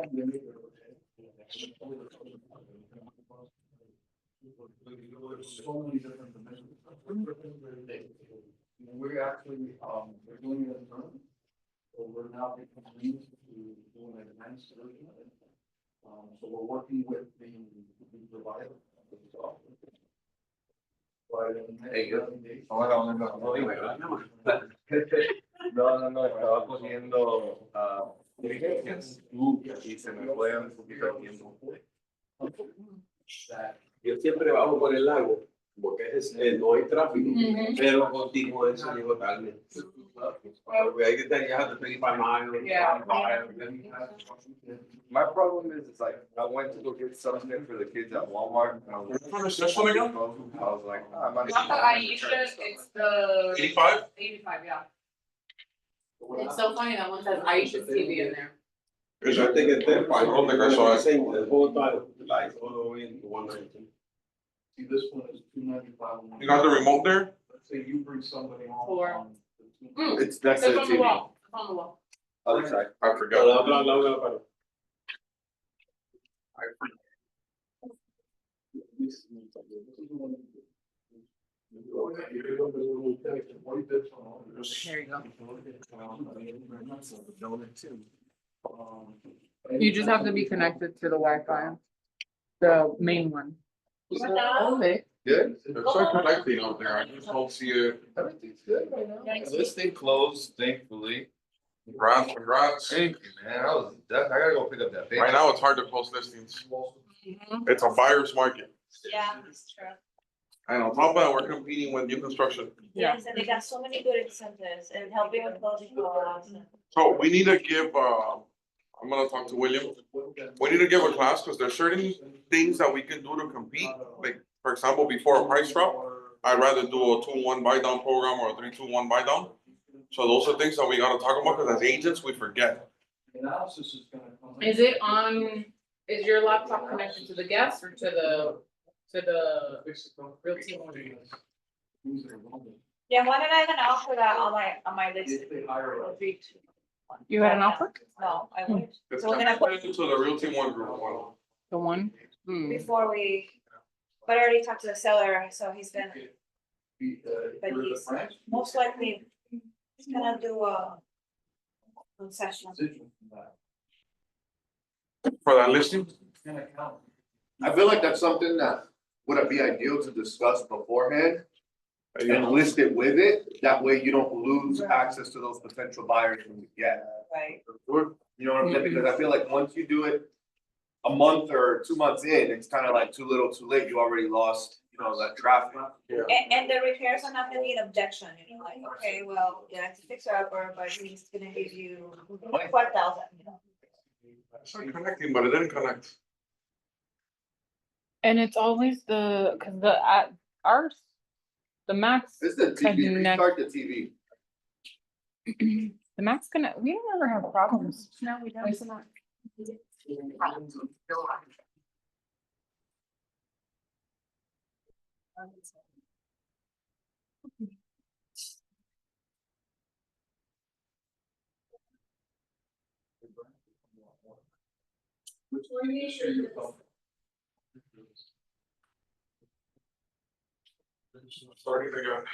So many different dimensions. We're actually, we're doing it in turn. So we're now becoming to doing an advanced solution of it. So we're working with the provider of the software. Hey, good. Hola, no, estaba cogiendo y se me fue un poquito el tiempo. Yo siempre bajo por el lago, porque no hay tráfico, pero contigo eso llego tarde. Porque hay que estar ya de 35 miles. My problem is like I went to go get something for the kids at Walmart. And I was like, I'm not. Not the Aisha, it's the 85? 85, yeah. It's so funny that one says Aisha's TV in there. Because I think it's that part. I don't think I saw it. I think the whole time, like, all the way into 119. See, this one is 295. You got the remote there? Let's say you bring somebody on. Four. It's that's It's the on the TV. wall, it's on the wall. Other side. I forgot. There you go. You just have to be connected to the Wi-Fi, the main one. Okay. Good. There's so connecting out there. I just don't see it. Everything's good right now. This thing closed, thankfully. Congrats. Thank you, man. I gotta go pick up that paper. Right now, it's hard to post listings. It's a buyer's market. Yeah, that's true. And on top of that, we're competing with new construction. Yeah. Yes, and they got so many good incentives and helping with closing costs. So we need to give, I'm gonna talk to William. We need to give a class because there's certain things that we can do to compete. Like, for example, before a price drop, I'd rather do a 2-1 buy down program or a 3-2-1 buy down. So those are things that we gotta talk about because as agents, we forget. Is it on, is your laptop connected to the guest or to the Realty one? Yeah, why don't I gonna offer that on my list? You had an offer? No, I wish. It's So we're gonna put connected to the Realty One group one. The one? before we, but I already talked to the seller, so he's gonna, but he's most likely, he's gonna do a concession. For that listing? I feel like that's something that would be ideal to discuss beforehand and list it with it. That way you don't lose access to those potential buyers when you get. Right. You know what I'm saying? Because I feel like once you do it a month or 2 months in, it's kind of like too little, too late. You already lost, that traffic. And the repairs are not gonna be an objection, like, okay, well, yeah, it's a fixer upper, but he's gonna give you 4,000, I started connecting, but it didn't connect. And it's always cause ours, the max. This is the TV, restart the TV. The max we don't ever have problems. No, we don't. It's not. Starting again.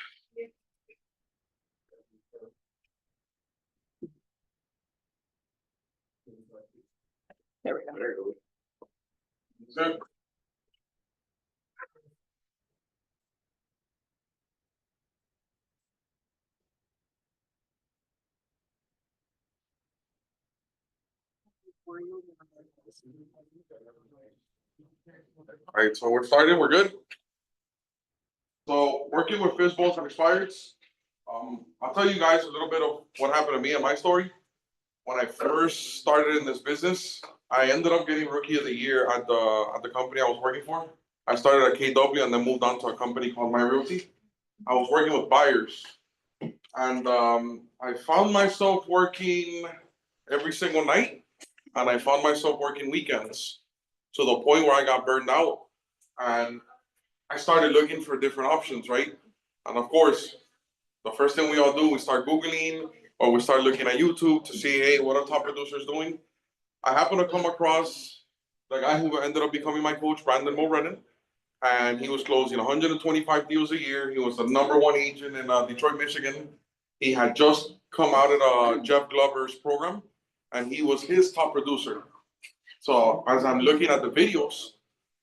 There we go. Good. All right, so we're starting, we're good. So working with FSBOs and expireds, I'll tell you guys a little bit of what happened to me and my story. When I first started in this business, I ended up getting Rookie of the Year at the company I was working for. I started at KW and then moved on to a company called Minor Ruiz. I was working with buyers, and I found myself working every single night, and I found myself working weekends to the point where I got burned out, and I started looking for different options, right? And of course, the first thing we all do, we start Googling or we start looking at YouTube to see, hey, what are top producers doing? I happened to come across the guy who ended up becoming my coach, Brandon Mulrennan, and he was closing 125 deals a year. He was the #1 agent in Detroit, Michigan. He had just come out of Jeff Glover's program, and he was his top producer. So as I'm looking at the videos,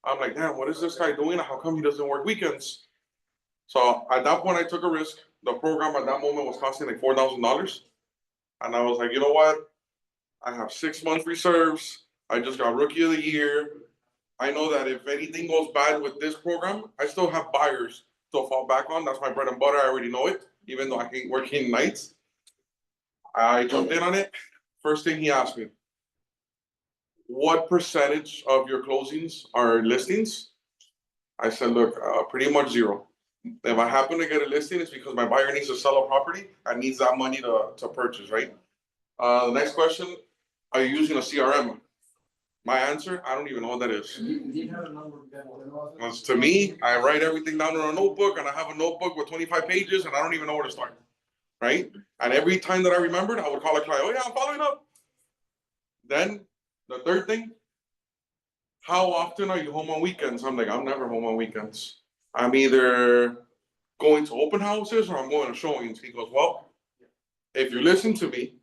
I'm like, damn, what is this guy doing? How come he doesn't work weekends? So at that point, I took a risk. The program at that moment was costing like $4,000. And I was like, you know what? I have 6 months reserves. I just got rookie of the year. I know that if anything goes bad with this program, I still have buyers to fall back on. That's my bread and butter. I already know it, even though I hate working nights. I jumped in on it. First thing he asked me, what percentage of your closings are listings? I said, look, pretty much 0. If I happen to get a listing, it's because my buyer needs to sell a property and needs that money to purchase, right? The next question, are you using a CRM? My answer, I don't even know what that is. Because to me, I write everything down in a notebook, and I have a notebook with 25 pages, and I don't even know where to start, right? And every time that I remembered, I would call a client, oh yeah, I'm following up. Then the third thing, how often are you home on weekends? I'm like, I'm never home on weekends. I'm either going to open houses or I'm going to showings. He goes, well, if you listen to me,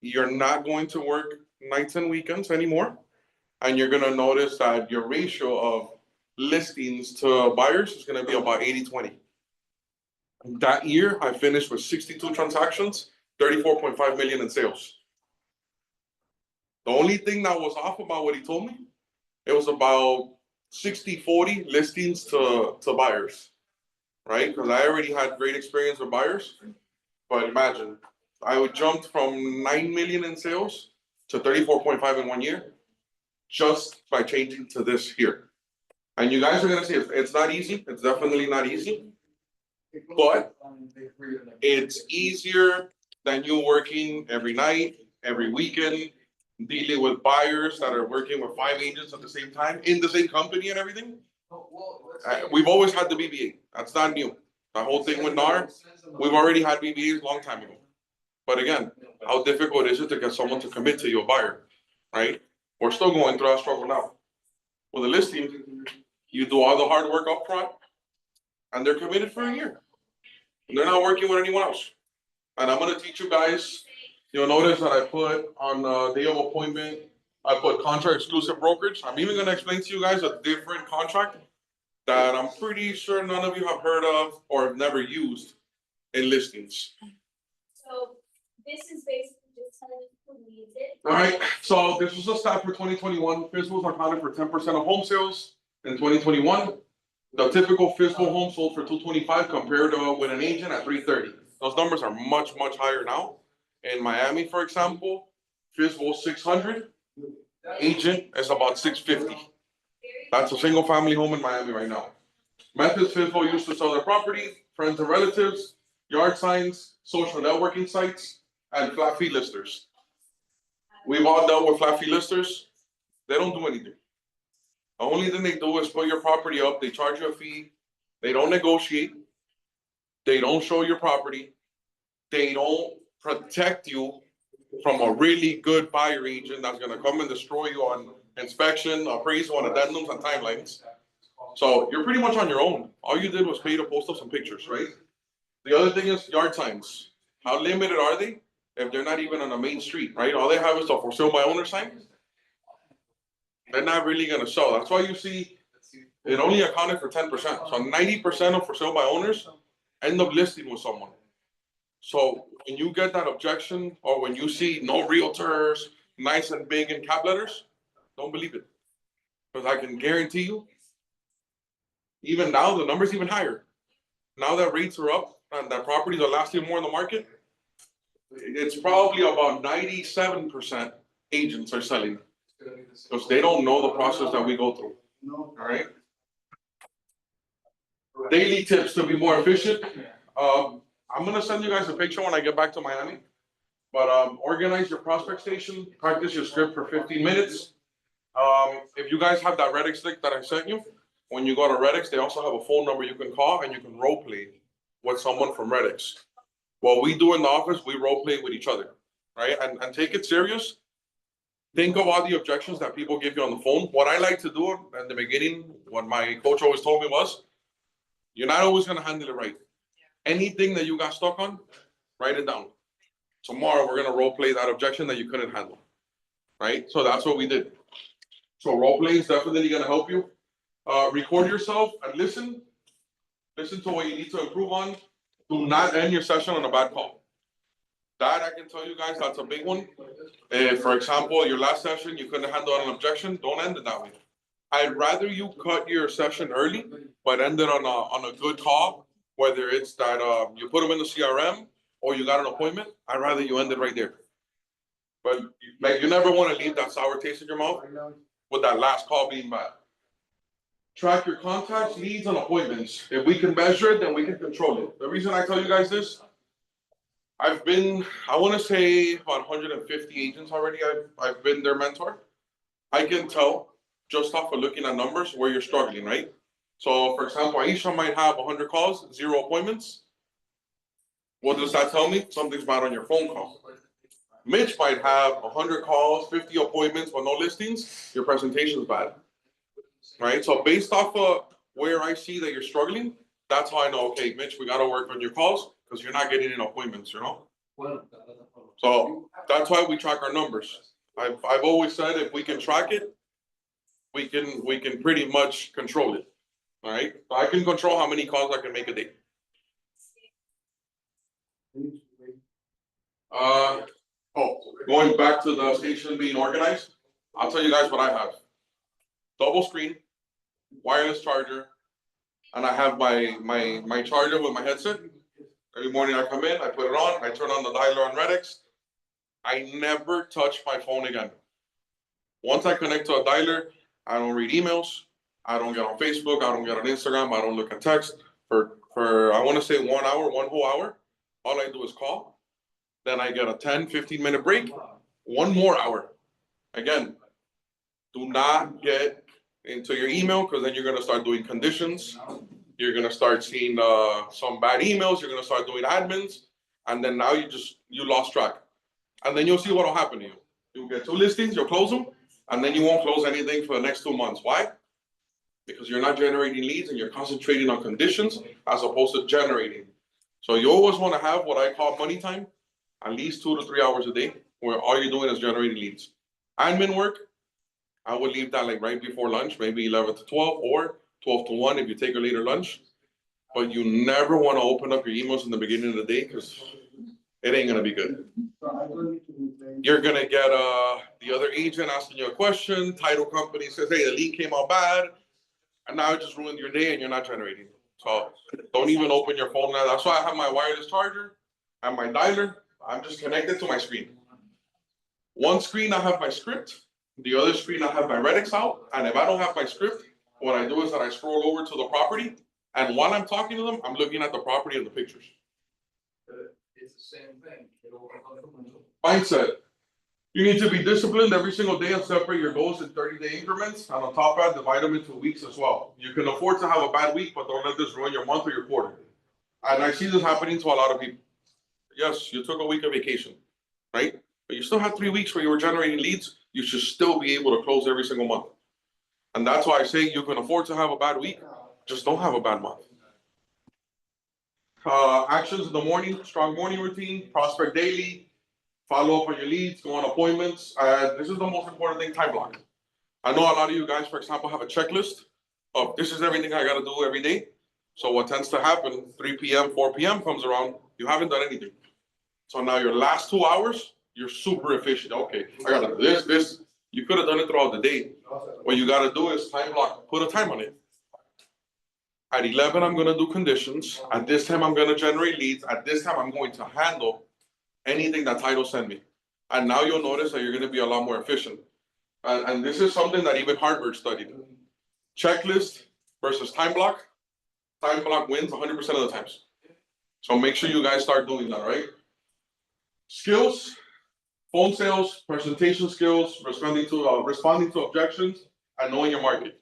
you're not going to work nights and weekends anymore. And you're going to notice that your ratio of listings to buyers is going to be about 80-20. That year, I finished with 62 transactions, 34.5 million in sales. The only thing that was off about what he told me, it was about 60-40 listings to buyers, right? Because I already had great experience with buyers. But imagine, I would jump from 9 million in sales to 34.5 in 1 year, just by changing to this here. And you guys are gonna see it's not easy. It's definitely not easy, but it's easier than you working every night, every weekend, dealing with buyers that are working with 5 agents at the same time in the same company and everything. We've always had the BBA. That's not new. The whole thing with NAR, we've already had BBAs a long time ago. But again, how difficult is it to get someone to commit to your buyer, right? We're still going through that struggle now. With a listing, you do all the hard work up front, and they're committed for a year. And they're not working with anyone else. And I'm gonna teach you guys, you'll notice that I put on day of appointment, I put contract exclusive brokerage. I'm even gonna explain to you guys a different contract that I'm pretty sure none of you have heard of or have never used in listings. So this is basically just telling you who needs it. All right, so this was a stat for 2021. FSBOs accounted for 10% of home sales in 2021. The typical FSBO home sold for 225 compared to with an agent at 330. Those numbers are much, much higher now. In Miami, for example, FSBO 600, agent is about 650. That's a single family home in Miami right now. Methods FSBO used to sell their property, friends and relatives, yard signs, social networking sites, and flat fee listers. We've all dealt with flat fee listers. They don't do anything. The only thing they do is put your property up, they charge you a fee, they don't negotiate, they don't show your property, they don't protect you from a really good buyer agent that's gonna come and destroy you on inspection, appraisal, and addendums and timelines. So you're pretty much on your own. All you did was pay to post up some pictures, right? The other thing is yard signs. How limited are they if they're not even on a main street, right? All they have is a for sale by owner sign. They're not really gonna sell. That's why you see it only accounted for 10%. So 90% of for sale by owners end up listing with someone. So when you get that objection or when you see no realtors, nice and big in cap letters, don't believe it. Because I can guarantee you, even now the number's even higher. Now that rates are up and that properties are lasting more in the market, it's probably about 97% agents are selling. Because they don't know the process that we go through. All right. Daily tips to be more efficient. I'm gonna send you guys a picture when I get back to Miami. But organize your prospect station, practice your script for 15 minutes. If you guys have that Redix link that I sent you, when you go to Redix, they also have a phone number you can call and you can role play with someone from Redix. What we do in the office, we role play with each other, right? And take it serious. think of all the objections that people give you on the phone. What I like to do at the beginning, what my coach always told me was, you're not always gonna handle it right. Anything that you got stuck on, write it down. Tomorrow, we're gonna role play that objection that you couldn't handle, right? So that's what we did. So role play is definitely gonna help you. Record yourself and listen. Listen to what you need to improve on. Do not end your session on a bad call. That I can tell you guys, that's a big one. If, for example, your last session, you couldn't handle an objection, don't end it that way. I'd rather you cut your session early, but end it on a good call, whether it's that you put them in the CRM or you got an appointment. I'd rather you end it right there. But like, you never want to leave that sour taste in your mouth with that last call being bad. Track your contacts, leads, and appointments. If we can measure it, then we can control it. The reason I tell you guys this, I've been, I want to say about 150 agents already. I've been their mentor. I can tell just off of looking at numbers where you're struggling, right? So for example, Aisha might have 100 calls, 0 appointments. What does that tell me? Something's bad on your phone call. Mitch might have 100 calls, 50 appointments, but no listings. Your presentation's bad, right? So based off of where I see that you're struggling, that's how I know, okay, Mitch, we got to work on your calls because you're not getting in appointments, you know? So that's why we track our numbers. I've always said if we can track it, we can pretty much control it. All right. So I can control how many calls I can make a day. Going back to the station being organized, I'll tell you guys what I have. Double screen, wireless charger, and I have my charger with my headset. Every morning I come in, I put it on, I turn on the dialer on Redx. I never touch my phone again. Once I connect to a dialer, I don't read emails, I don't get on Facebook, I don't get on Instagram, I don't look at text. For I want to say 1 hour, one whole hour, all I do is call. Then I get a 10, 15-minute break, 1 more hour. Again, do not get into your email because then you're going to start doing conditions. You're going to start seeing some bad emails. You're going to start doing admins. And then now you lost track. And then you'll see what will happen to you. You'll get 2 listings, you'll close them, and then you won't close anything for the next 2 months. Why? Because you're not generating leads and you're concentrating on conditions as opposed to generating. So you always want to have what I call money time, at least 2 to 3 hours a day, where all you're doing is generating leads. Admin work, I would leave that like right before lunch, maybe 11 to 12 or 12 to 1 if you take a later lunch. But you never want to open up your emails in the beginning of the day because it ain't going to be good. You're going to get the other agent asking you a question. Title company says, hey, the lead came out bad. And now it just ruined your day and you're not generating. So don't even open your phone now. That's why I have my wireless charger and my dialer. I'm just connected to my screen. One screen I have my script. The other screen I have my Redx out. And if I don't have my script, what I do is that I scroll over to the property. And while I'm talking to them, I'm looking at the property and the pictures. It's the same thing. Mindset. You need to be disciplined every single day and separate your goals in 30-day increments. And on top of that, divide them into weeks as well. You can afford to have a bad week, but don't let this ruin your month or your quarter. And I see this happening to a lot of people. Yes, you took a week of vacation, right? But you still had 3 weeks where you were generating leads. You should still be able to close every single month. And that's why I say you can afford to have a bad week. Just don't have a bad month. Actions in the morning, strong morning routine, prospect daily, follow up on your leads, go on appointments. This is the most important thing, time block. I know a lot of you guys, for example, have a checklist of this is everything I got to do every day. So what tends to happen, 3 p.m., 4 p.m. comes around, you haven't done anything. So now your last 2 hours, you're super efficient. Okay, I got to do this. You could have done it throughout the day. What you got to do is time block, put a time on it. At 11, I'm going to do conditions. At this time, I'm going to generate leads. At this time, I'm going to handle anything that title send me. And now you'll notice that you're going to be a lot more efficient. And this is something that even Harvard studied. Checklist versus time block. Time block wins 100% of the times. So make sure you guys start doing that, right? Skills, phone sales, presentation skills, responding to objections, and knowing your market.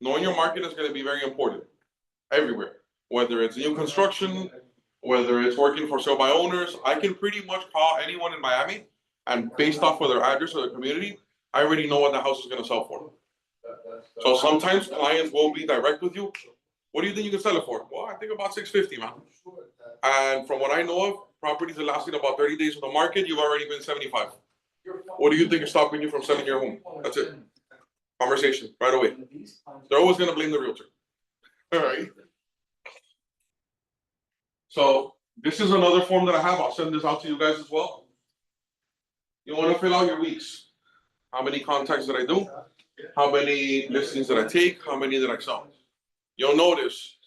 Knowing your market is going to be very important everywhere. Whether it's new construction, whether it's working for sale by owners, I can pretty much call anyone in Miami, and based off of their address or their community, I already know what the house is gonna sell for. So sometimes clients will be direct with you. What do you think you can sell it for? Well, I think about 650, man. And from what I know of, properties are lasting about 30 days on the market, you've already been 75. What do you think is stopping you from selling your home? That's it. Conversation, right away. They're always gonna blame the realtor. All right. So this is another form that I have. I'll send this out to you guys as well. You wanna fill out your weeks. How many contacts did I do? How many listings did I take? How many did I sell? You'll notice,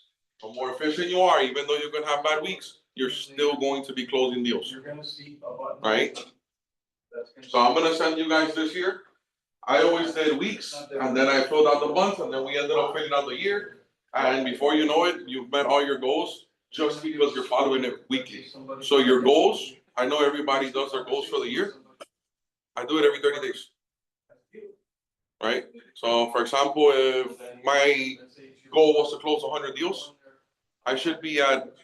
the more efficient you are, even though you're gonna have bad weeks, you're still going to be closing deals, right? So I'm gonna send you guys this year. I always did weeks, and then I filled out the month, and then we ended up filling out the year. And before you know it, you've met all your goals just because you're following it weekly. So your goals, I know everybody does their goals for the year. I do it every 30 days. Right? So for example, if my goal was to close 100 deals, I should be at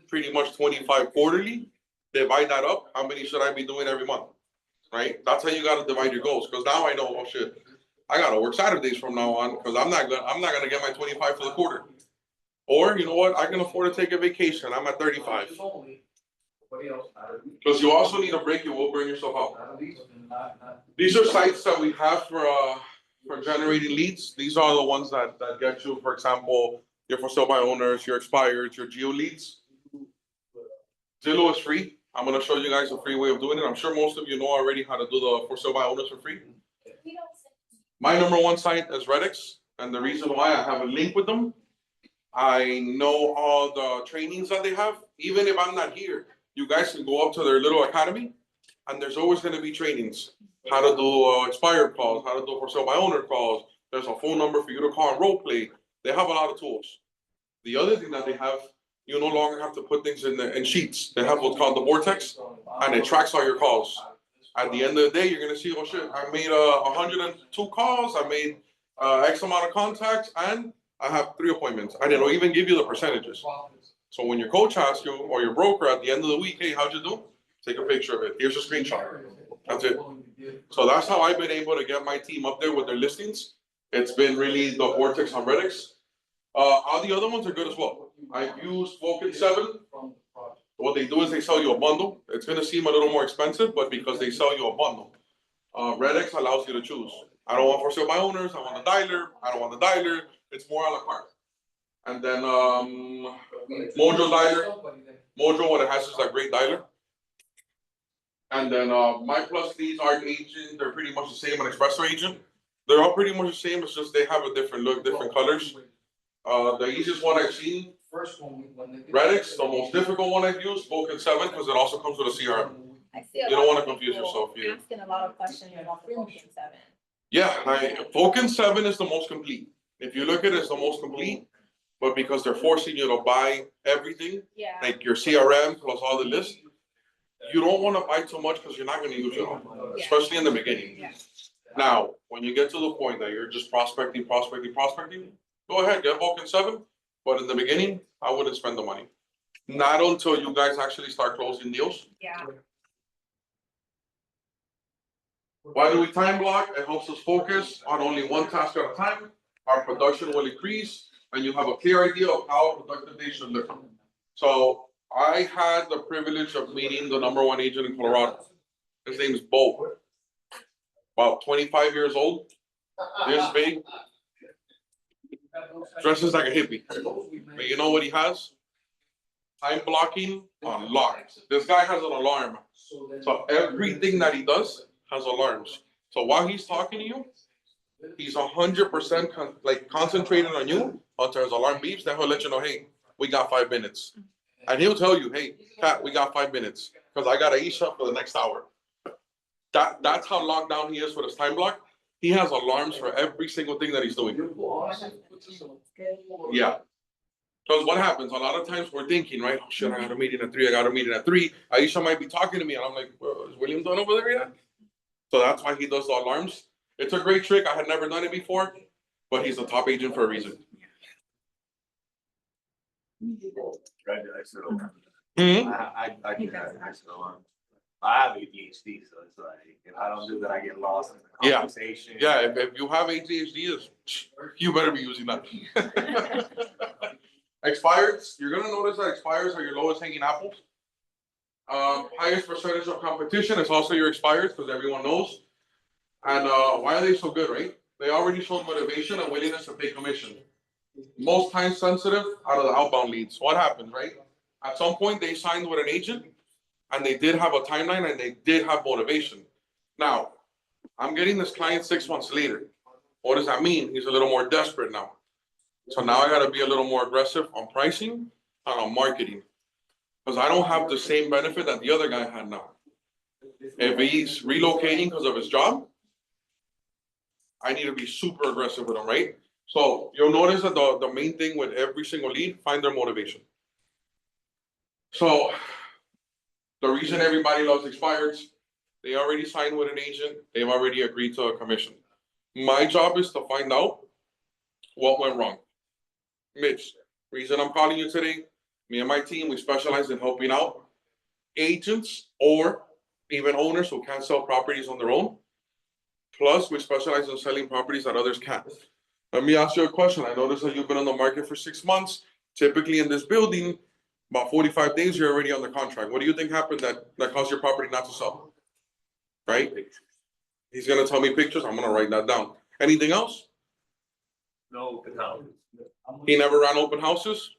pretty much 25 quarterly. Divide that up, how many should I be doing every month? Right? That's how you gotta divide your goals. Because now I know, oh shit, I gotta work Saturdays from now on because I'm not gonna get my 25 for the quarter. Or you know what? I can afford to take a vacation. I'm at 35. Because you also need a break. You will burn yourself out. These are sites that we have for generating leads. These are the ones that get you, for example, your for sale by owners, your expireds, your geo leads. Zillow is free. I'm gonna show you guys a free way of doing it. I'm sure most of you know already how to do the for sale by owners for free. My number one site is Redx, and the reason why I have a link with them, I know all the trainings that they have. Even if I'm not here, you guys can go up to their little academy, and there's always gonna be trainings. How to do expired calls, how to do for sale by owner calls. There's a phone number for you to call and role play. They have a lot of tools. The other thing that they have, you no longer have to put things in sheets. They have what's called the Vortex, and it tracks all your calls. At the end of the day, you're gonna see, oh shit, I made 102 calls, I made X amount of contacts, and I have 3 appointments. And it'll even give you the percentages. So when your coach asks you, or your broker at the end of the week, hey, how'd you do? Take a picture of it. Here's a screenshot. That's it. So that's how I've been able to get my team up there with their listings. It's been really the Vortex on Redx. All the other ones are good as well. I've used Vulcan 7. What they do is they sell you a bundle. It's gonna seem a little more expensive, but because they sell you a bundle. Redx allows you to choose. I don't want for sale by owners, I want a dialer, I don't want the dialer, it's more a la carte. And then Mojo dialer. Mojo, what it has is a great dialer. And then My Plus Leads, Art Agent, they're pretty much the same, an Espresso Agent. They're all pretty much the same, it's just they have a different look, different colors. The easiest one I've seen, Redx, the most difficult one I've used, Vulcan 7, because it also comes with a CRM. I see a You don't lot wanna of confuse people yourself, yeah. asking a lot of questions about the Vulcan 7. Yeah, Vulcan 7 is the most complete. If you look at it, it's the most complete, but because they're forcing you to buy everything, Yeah. like your CRM plus all the lists, you don't wanna buy too much because you're not gonna use it all, especially in the beginning. Yeah. Now, when you get to the point that you're just prospecting, go ahead, get Vulcan 7, but in the beginning, I wouldn't spend the money. Not until you guys actually start closing deals. Yeah. Why do we time block? It helps us focus on only one task at a time. Our production will increase, and you have a clear idea of how a productive day should look. So I had the privilege of meeting the number one agent in Colorado. His name's Bo. About 25 years old, this big, dresses like a hippie. But you know what he has? Time blocking on lock. This guy has an alarm. So everything that he does has alarms. So while he's talking to you, he's 100% concentrated on you until his alarm beeps. Then he'll let you know, hey, we got 5 minutes. And he'll tell you, hey, Kat, we got 5 minutes because I got to eat up for the next hour. That's how locked down he is with his time block. He has alarms for every single thing that he's doing. Yeah. Because what happens, a lot of times we're thinking, right? Oh shit, I got a meeting at 3, Aisha might be talking to me, and I'm like, well, is William done over there yet? So that's why he does the alarms. It's a great trick. I had never done it before, but he's a top agent for a reason. Right, I said, Mhm. I do that, I said, I have ADHD, so it's like, if I don't do that, I get lost in the Yeah. conversation. Yeah, if you have ADHD, you better be using that. Expireds, you're gonna notice that expires are your lowest hanging apples. Highest percentage of competition is also your expireds, because everyone knows. And why are they so good, right? They already showed motivation and willingness to pay commission. Most time sensitive out of the outbound leads. What happens, right? At some point, they signed with an agent and they did have a timeline and they did have motivation. Now, I'm getting this client 6 months later. What does that mean? He's a little more desperate now. So now I gotta be a little more aggressive on pricing and on marketing. Because I don't have the same benefit that the other guy had now. If he's relocating because of his job, I need to be super aggressive with him, right? So you'll notice that the main thing with every single lead, find their motivation. So the reason everybody loves expireds, they already signed with an agent, they've already agreed to a commission. My job is to find out what went wrong. Mitch, reason I'm calling you today, me and my team, we specialize in helping out agents or even owners who can't sell properties on their own. Plus, we specialize in selling properties that others can't. Let me ask you a question. I noticed that you've been on the market for 6 months. Typically in this building, about 45 days, you're already under contract. What do you think happened that caused your property not to sell? Right? He's gonna tell me pictures. I'm gonna write that down. Anything else? No, no. He never ran open houses?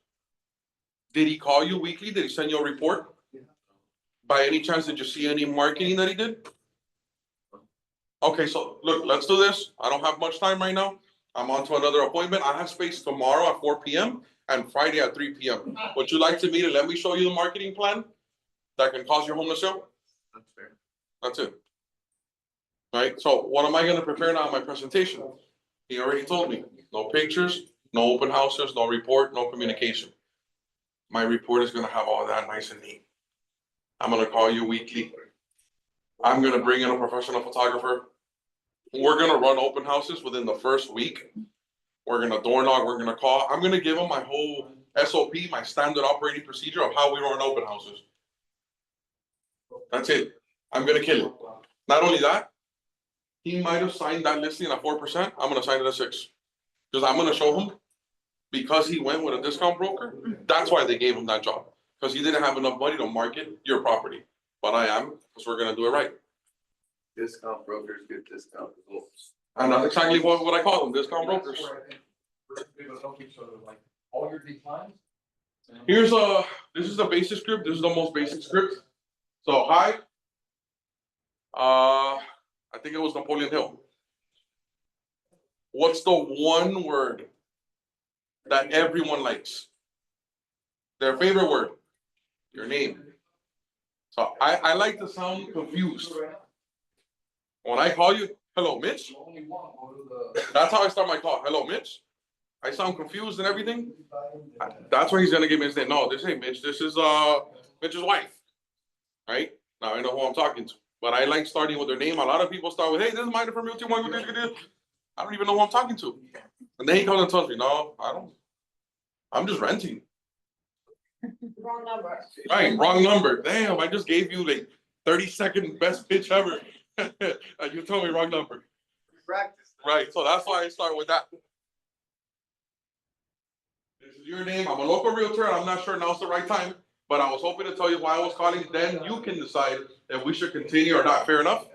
Did he call you weekly? Did he send you a report? By any chance, did you see any marketing that he did? Okay, so look, let's do this. I don't have much time right now. I'm on to another appointment. I have space tomorrow at 4 p.m. and Friday at 3 p.m. Would you like to meet and let me show you the marketing plan that can cause your home to sell? That's fair. That's it. Right, so what am I gonna prepare now in my presentation? He already told me, no pictures, no open houses, no report, no communication. My report is gonna have all that nice and neat. I'm gonna call you weekly. I'm gonna bring in a professional photographer. We're gonna run open houses within the first week. We're gonna door knock, we're gonna call. I'm gonna give him my whole SOP, my standard operating procedure of how we run open houses. That's it. I'm gonna kill it. Not only that, he might have signed that listing at 4%. I'm gonna sign it at 6%. Because I'm gonna show him, because he went with a discount broker, that's why they gave him that job. Because he didn't have enough money to market your property. But I am, because we're gonna do it right. Discount brokers get discount results. And that's exactly what I call them, discount brokers. Like all your declines. Here's this is the basic script. This is the most basic script. So hi. I think it was Napoleon Hill. What's the one word that everyone likes? Their favorite word. Your name. So I like to sound confused. When I call you, hello, Mitch. That's how I start my call. Hello, Mitch. I sound confused and everything. That's why he's gonna give me his name. No, this ain't Mitch. This is Mitch's wife. Right? Now I know who I'm talking to. But I like starting with their name. A lot of people start with, hey, this is Minor from Realty. I don't even know who I'm talking to. And then he comes and tells me, no, I don't. I'm just renting. Wrong number. Right, wrong number. Damn, I just gave you like 30-second best pitch ever. And you told me wrong number. Practice. Right, so that's why I start with that. This is your name. I'm a local realtor. I'm not sure now's the right time, but I was hoping to tell you why I was calling. Then you can decide if we should continue or not. Fair enough?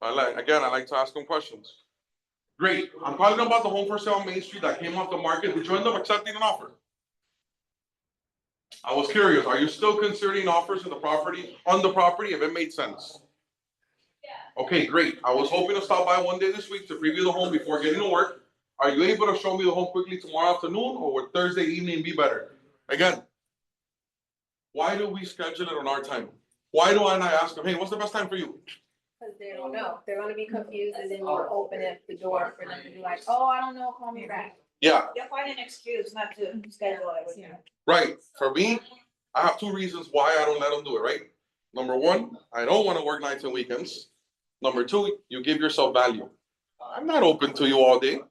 I like to ask them questions. Great. I'm calling about the home for sale on Main Street that came off the market. Did you end up accepting an offer? I was curious. Are you still considering offers on the property if it made sense? Yeah. Okay, great. I was hoping to stop by one day this week to preview the home before getting to work. Are you able to show me the home quickly tomorrow afternoon, or would Thursday evening be better? Again, why do we schedule it on our time? Why do I not ask them, hey, what's the best time for you? Because they don't know. They're gonna be confused and then you open up the door for them to be like, oh, I don't know, call me back. Yeah, They'll find an excuse not to schedule it with you. right. For me, I have two reasons why I don't let them do it, right? Number one, I don't want to work nights and weekends. Number two, you give yourself value. I'm not open to you all day.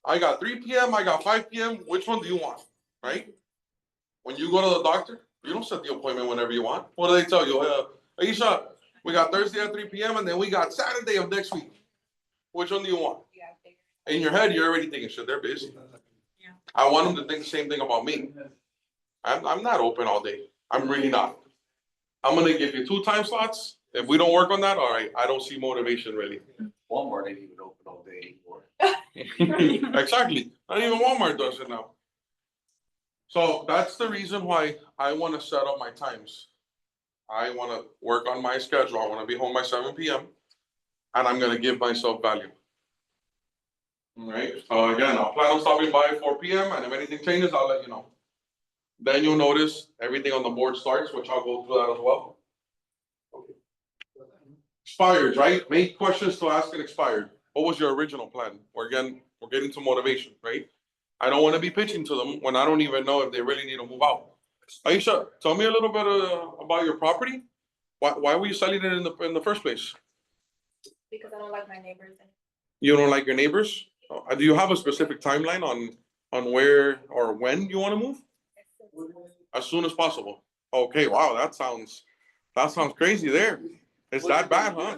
I got 3 p.m., I got 5 p.m. Which one do you want, right? When you go to the doctor, you don't set the appointment whenever you want. What do they tell you? Aisha, we got Thursday at 3 p.m. and then we got Saturday of next week. Which one do you want? In your head, you're already thinking, shit, they're busy. Yeah. I want them to think the same thing about me. I'm not open all day. I'm really not. I'm gonna give you 2 time slots. If we don't work on that, all right, I don't see motivation really. Walmart ain't even open all day anymore. Exactly. Not even Walmart does it now. So that's the reason why I wanna set up my times. I wanna work on my schedule. I wanna be home by 7 p.m. and I'm gonna give myself value. All right, so again, I'll plan on stopping by 4 p.m. and if anything changes, I'll let you know. Then you'll notice everything on the board starts, which I'll go through that as well. Expired, right? Make questions to ask an expired. What was your original plan? Or again, we're getting to motivation, right? I don't want to be pitching to them when I don't even know if they really need to move out. Aisha, tell me a little bit about your property. Why were you selling it in the first place? Because I don't like my neighbors. You don't like your neighbors? Do you have a specific timeline on where or when you want to move? As soon as possible. Okay, wow, that sounds crazy there. It's that bad, huh?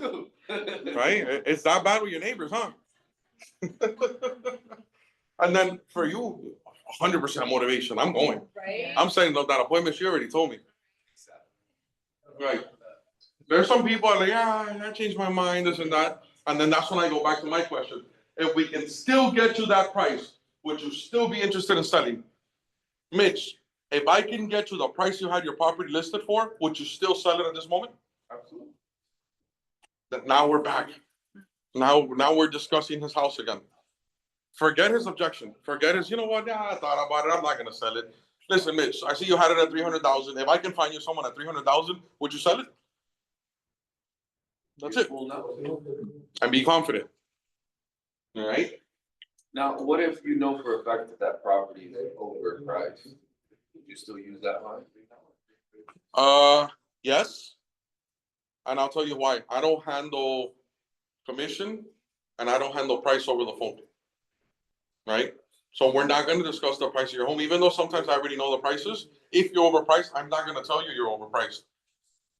Right? It's that bad with your neighbors, huh? And then for you, 100% motivation. I'm going. Right? I'm setting up that appointment. She already told me. Right. There's some people are like, yeah, I changed my mind, this and that. And then that's when I go back to my question. If we can still get you that price, would you still be interested in selling? Mitch, if I can get you the price you had your property listed for, would you still sell it at this moment? Absolutely. That now we're back. Now we're discussing his house again. Forget his objection. Forget his, you know what, yeah, I thought about it. I'm not gonna sell it. Listen, Mitch, I see you had it at 300,000. If I can find you someone at 300,000, would you sell it? That's it. Well, no. And be confident. All right? Now, what if you know for a fact that that property is overpriced? Would you still use that line? Yes. And I'll tell you why. I don't handle commission and I don't handle price over the phone. Right? So we're not going to discuss the price of your home, even though sometimes I already know the prices. If you're overpriced, I'm not going to tell you you're overpriced.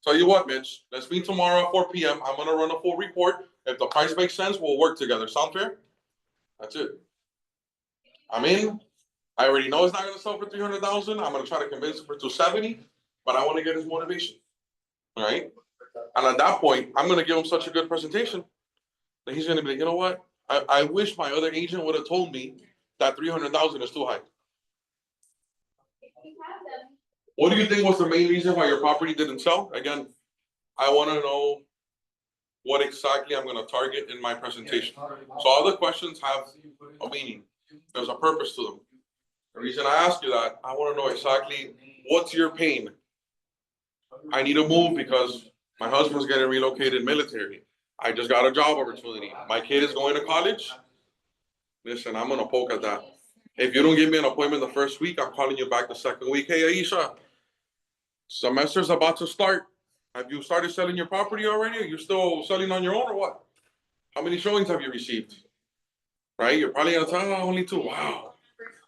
Tell you what, Mitch, let's meet tomorrow at 4 p.m. I'm going to run a full report. If the price makes sense, we'll work together. Sound fair? That's it. I'm in. I already know it's not going to sell for 300,000. I'm going to try to convince him for 270, but I want to get his motivation. All right? And at that point, I'm going to give him such a good presentation that he's going to be like, you know what? I wish my other agent would have told me that 300,000 is too high. What do you think was the main reason why your property didn't sell? Again, I want to know what exactly I'm going to target in my presentation. So all the questions have a meaning. There's a purpose to them. The reason I ask you that, I want to know exactly what's your pain. I need to move because my husband's getting relocated military. I just got a job opportunity. My kid is going to college. Listen, I'm going to poke at that. If you don't give me an appointment the first week, I'm calling you back the second week. Hey, Aisha, semester's about to start. Have you started selling your property already? Are you still selling on your own or what? How many showings have you received? Right? You're probably going to tell, oh, only 2. Wow.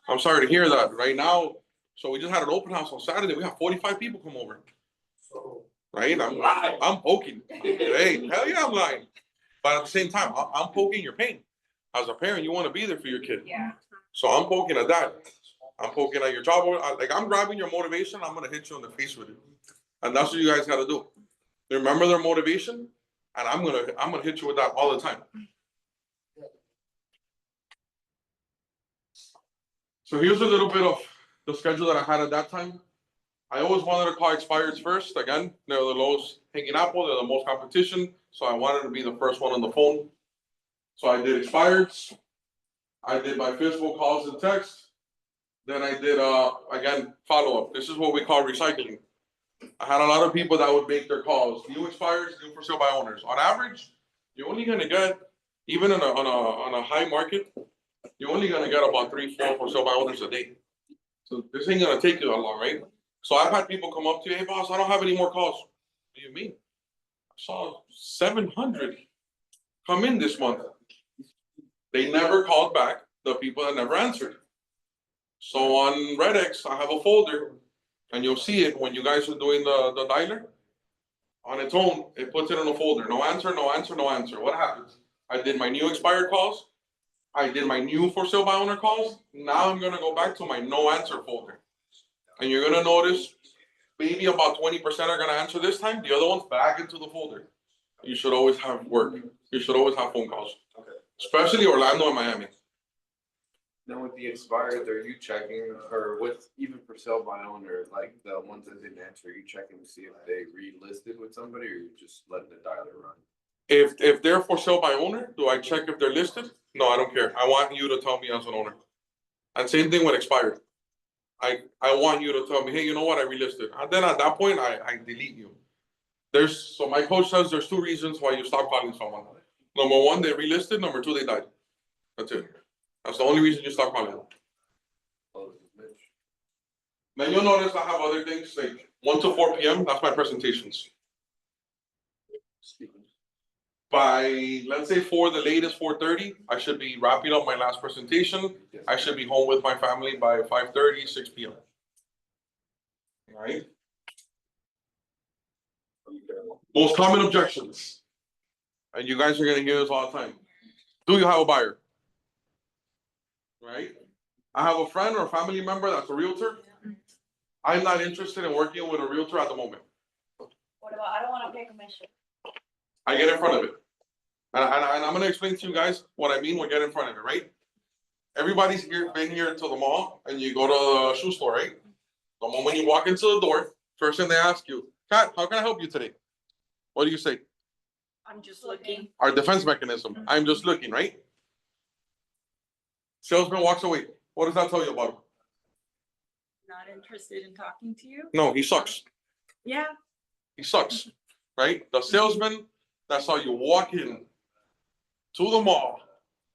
I'm sorry to hear that. Right now, so we just had an open house on Saturday. We have 45 people come over. Right? I'm poking. Hey, hell yeah, I'm lying. But at the same time, I'm poking your pain. As a parent, you want to be there for your kid. Yeah. So I'm poking at that. I'm poking at your job. Like I'm grabbing your motivation. I'm gonna hit you in the face with it, and that's what you guys got to do. Remember their motivation, and I'm gonna hit you with that all the time. So here's a little bit of the schedule that I had at that time. I always wanted to call expireds first. Again, they're the lowest hanging apple. They're the most competition. So I wanted to be the first one on the phone. So I did expireds. I did my physical calls and text. Then I did, again, follow-up. This is what we call recycling. I had a lot of people that would make their calls. New expireds, new for sale by owners. On average, you're only going to get, even on a high market, you're only going to get about 3-4 for sale by owners a day. So this ain't going to take you that long, right? So I've had people come up to you, hey, boss, I don't have any more calls. What do you mean? I saw 700 come in this month. They never called back, the people that never answered. So on RedX, I have a folder, and you'll see it when you guys are doing the dialer. On its own, it puts it in a folder. No answer, no answer, no answer. What happens? I did my new expired calls. I did my new for sale by owner calls. Now I'm gonna go back to my no answer folder. And you're gonna notice maybe about 20% are gonna answer this time. The other one's back into the folder. You should always have work. You should always have phone calls. Okay. Especially Orlando and Miami. Then with the expired, are you checking, or with even for sale by owner, like the ones that didn't answer, are you checking to see if they relisted with somebody, or you just letting the dialer run? If they're for sale by owner, do I check if they're listed? No, I don't care. I want you to tell me as an owner. And same thing with expired. I want you to tell me, hey, you know what, I relisted. And then at that point, I delete you. So my coach says there's 2 reasons why you stop calling someone. Number 1, they relisted. Number 2, they died. That's it. That's the only reason you stop calling them. Oh, this is Mitch. Then you'll notice I have other things like 1 to 4 p.m. That's my presentations. By, let's say, for the latest 4:30, I should be wrapping up my last presentation. I should be home with my family by 5:30, 6 p.m. All right. Most common objections, and you guys are gonna hear this all the time. Do you have a buyer? Right? I have a friend or a family member that's a realtor. I'm not interested in working with a realtor at the moment. What about, I don't wanna pay commission. I get in front of it. And I'm gonna explain to you guys what I mean when get in front of it, right? Everybody's been here to the mall and you go to the shoe store, right? The moment you walk into the door, first thing they ask you, Kat, how can I help you today? What do you say? I'm just looking. Our defense mechanism. I'm just looking, right? Salesman walks away. What does that tell you about him? Not interested in talking to you? No, he sucks. Yeah. He sucks, right? The salesman that saw you walk in to the mall,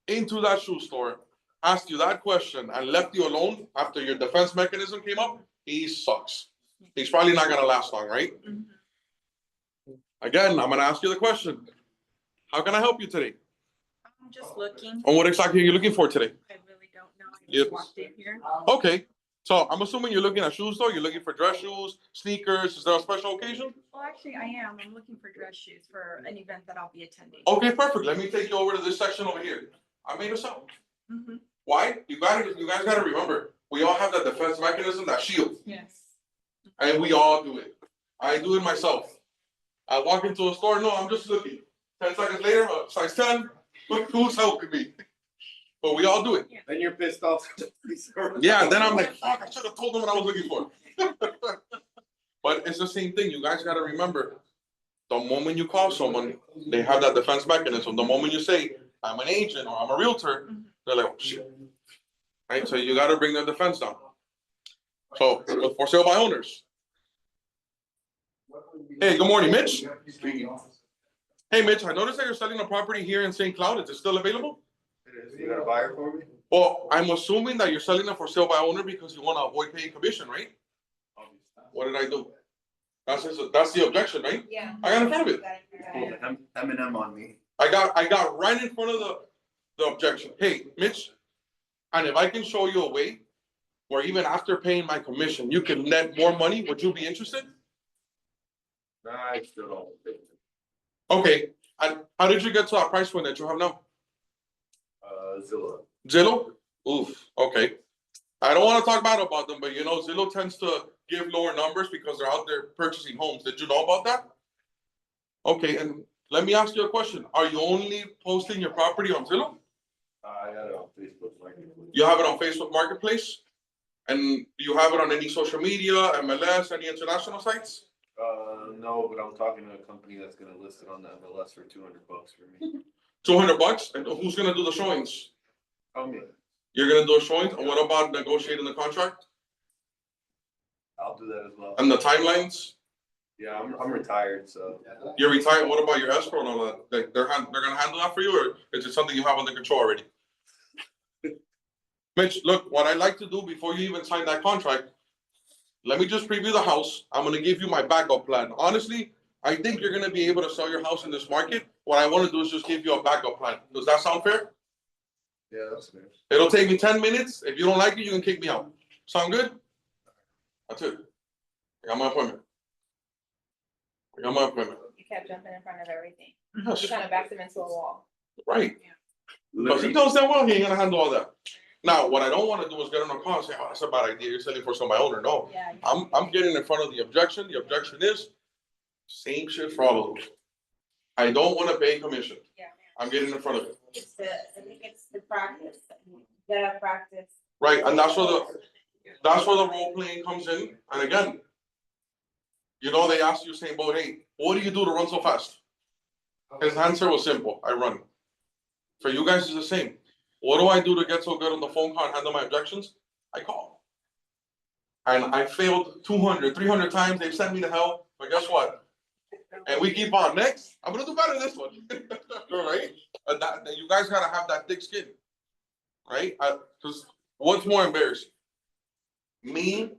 into that shoe store, asked you that question and left you alone after your defense mechanism came up, he sucks. He's probably not gonna last long, right? Again, I'm gonna ask you the question. How can I help you today? I'm just looking. And what exactly are you looking for today? I really don't know. I Yep. just walked in here. Okay, so I'm assuming you're looking at shoes though? You're looking for dress shoes, sneakers, is there a special occasion? Well, actually, I am. I'm looking for dress shoes for an event that I'll be attending. Okay, perfect. Let me take you over to this section over here. I made this up. Mhm. Why? You guys gotta remember, we all have that defense mechanism, that shield, Yes. and we all do it. I do it myself. I walk into a store, no, I'm just looking. 10 seconds later, size 10, look who's helping me. But we all do it. Then you're pissed off. Yeah, and then I'm like, fuck, I should have told them what I was looking for. But it's the same thing. You guys gotta remember, the moment you call someone, they have that defense mechanism. The moment you say, I'm an agent or I'm a realtor, they're like, oh, shit. Right? So you gotta bring their defense down. So for sale by owners. Hey, good morning, Mitch. Hey, Mitch, I noticed that you're selling a property here in St. Cloud. Is it still available? It is. You got a buyer for me? Well, I'm assuming that you're selling it for sale by owner because you want to avoid paying commission, right? What did I do? That's the objection, right? Yeah. I got in front of it. M&M on me. I got right in front of the objection. Hey, Mitch, and if I can show you a way where even after paying my commission, you can net more money, would you be interested? I still don't think. Okay, and how did you get to that price point that you have now? Zillow. Zillow? Oof, okay. I don't want to talk bad about them, but you know, Zillow tends to give lower numbers because they're out there purchasing homes. Did you know about that? Okay, and let me ask you a question. Are you only posting your property on Zillow? I got it on Facebook Marketplace. You have it on Facebook Marketplace? And do you have it on any social media, MLS, any international sites? No, but I'm talking to a company that's gonna list it on the MLS for $200 for me. $200? And who's gonna do the showings? Oh, me. You're gonna do a showings? And what about negotiating the contract? I'll do that as well. And the timelines? Yeah, I'm retired, so. You're retired, what about your escrow and all that? Like, they're gonna handle that for you, or is it something you have under control already? Mitch, look, what I like to do before you even sign that contract, let me just preview the house. I'm gonna give you my backup plan. Honestly, I think you're gonna be able to sell your house in this market. What I wanna do is just give you a backup plan. Does that sound fair? Yeah, that's fair. It'll take me 10 minutes. If you don't like it, you can kick me out. Sound good? That's it. I got my appointment. I got my appointment. You kept jumping in front of everything. Yes, You kind of backed him into a wall. right. But he knows that well, he ain't gonna handle all that. Now, what I don't wanna do is get on a call and say, oh, that's a bad idea, you're selling for somebody owner, no. Yeah. I'm getting in front of the objection is, same shit for all of them. I don't wanna pay commission. Yeah. I'm getting in front of it. I think it's the practice, better practice. Right, and that's where the role playing comes in, and again. You know, they asked you saying, "But hey, what do you do to run so fast?" His answer was simple, I run. For you guys, it's the same. What do I do to get so good on the phone call and handle my objections? I call. And I failed 200, 300 times, they've sent me to hell, but guess what? And we keep on, next, I'm gonna do better this one, right? That you guys gotta have that thick skin, right? Because what's more embarrassing? Me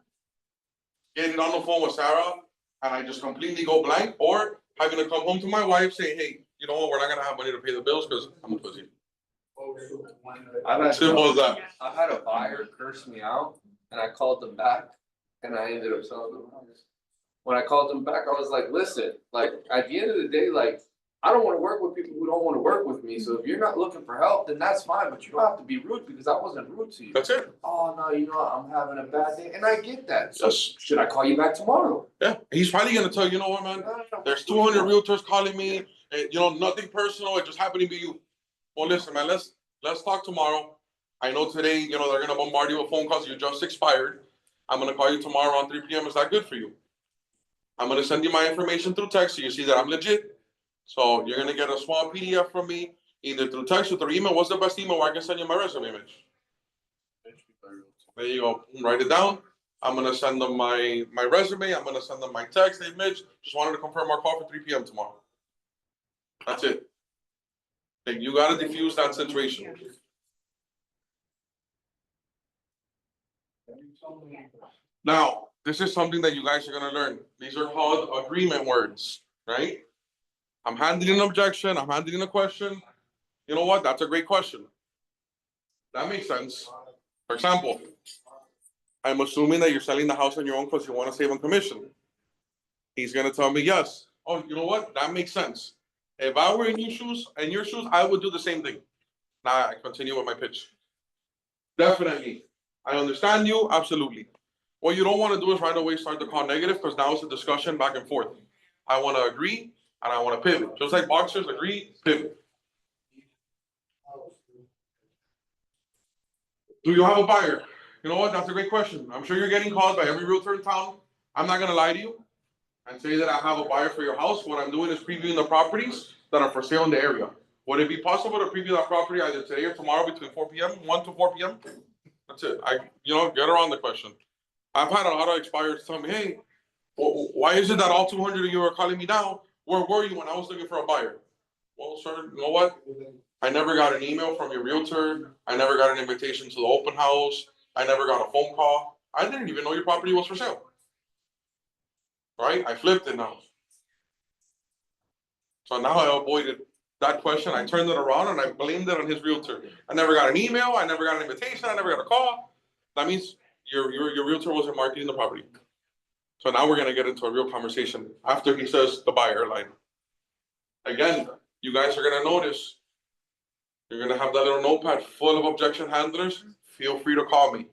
getting on the phone with Sarah and I just completely go blank, or having to come home to my wife saying, hey, you know what, we're not gonna have money to pay the bills because I'm a pussy. Simple as that. I've had a buyer curse me out and I called them back and I ended up selling them. When I called them back, I was like, listen, like, at the end of the day, like, I don't wanna work with people who don't wanna work with me, so if you're not looking for help, then that's fine, but you don't have to be rude because I wasn't rude to you. That's it. Oh, no, you know, I'm having a bad day, and I get that, so Yes. should I call you back tomorrow? Yeah, he's finally gonna tell you, you know what, man? There's 200 realtors calling me, and you know, nothing personal, it just happened to be you. Well, listen, man, let's talk tomorrow. I know today, you know, they're gonna bombard you with phone calls, you just expired. I'm gonna call you tomorrow around 3 p.m. Is that good for you? I'm gonna send you my information through text so you see that I'm legit. So you're gonna get a small PDF from me, either through text or through email. What's the best email where I can send you my resume image? There you go, write it down. I'm gonna send them my resume, I'm gonna send them my text image. Just wanted to confirm our call for 3 p.m. tomorrow. That's it. Like, you gotta diffuse that situation. Now, this is something that you guys are gonna learn. These are called agreement words, right? I'm handling an objection, I'm handling a question. You know what? That's a great question. That makes sense. For example, I'm assuming that you're selling the house on your own because you want to save on commission. He's gonna tell me yes. Oh, you know what? That makes sense. If I were in your shoes, I would do the same thing. Now I continue with my pitch. Definitely. I understand you, absolutely. What you don't want to do is right away start the call negative, because now it's a discussion back and forth. I want to agree and I want to pivot. Just like boxers, agree, pivot. Do you have a buyer? You know what? That's a great question. I'm sure you're getting called by every realtor in town. I'm not gonna lie to you and say that I have a buyer for your house. What I'm doing is previewing the properties that are for sale in the area. Would it be possible to preview that property either today or tomorrow between 4 p.m., 1 to 4 p.m.? That's it. Get around the question. I've had a lot of expireds tell me, hey, why is it that all 200 of you are calling me now? Where were you when I was looking for a buyer? Well, sir, you know what? I never got an email from your realtor. I never got an invitation to the open house. I never got a phone call. I didn't even know your property was for sale. Right? I flipped it now. So now I avoided that question. I turned it around and I blamed it on his realtor. I never got an email. I never got an invitation. I never got a call. That means your realtor wasn't marketing the property. So now we're going to get into a real conversation after he says the buyer line. Again, you guys are going to notice, you're going to have that little notepad full of objection handlers. Feel free to call me.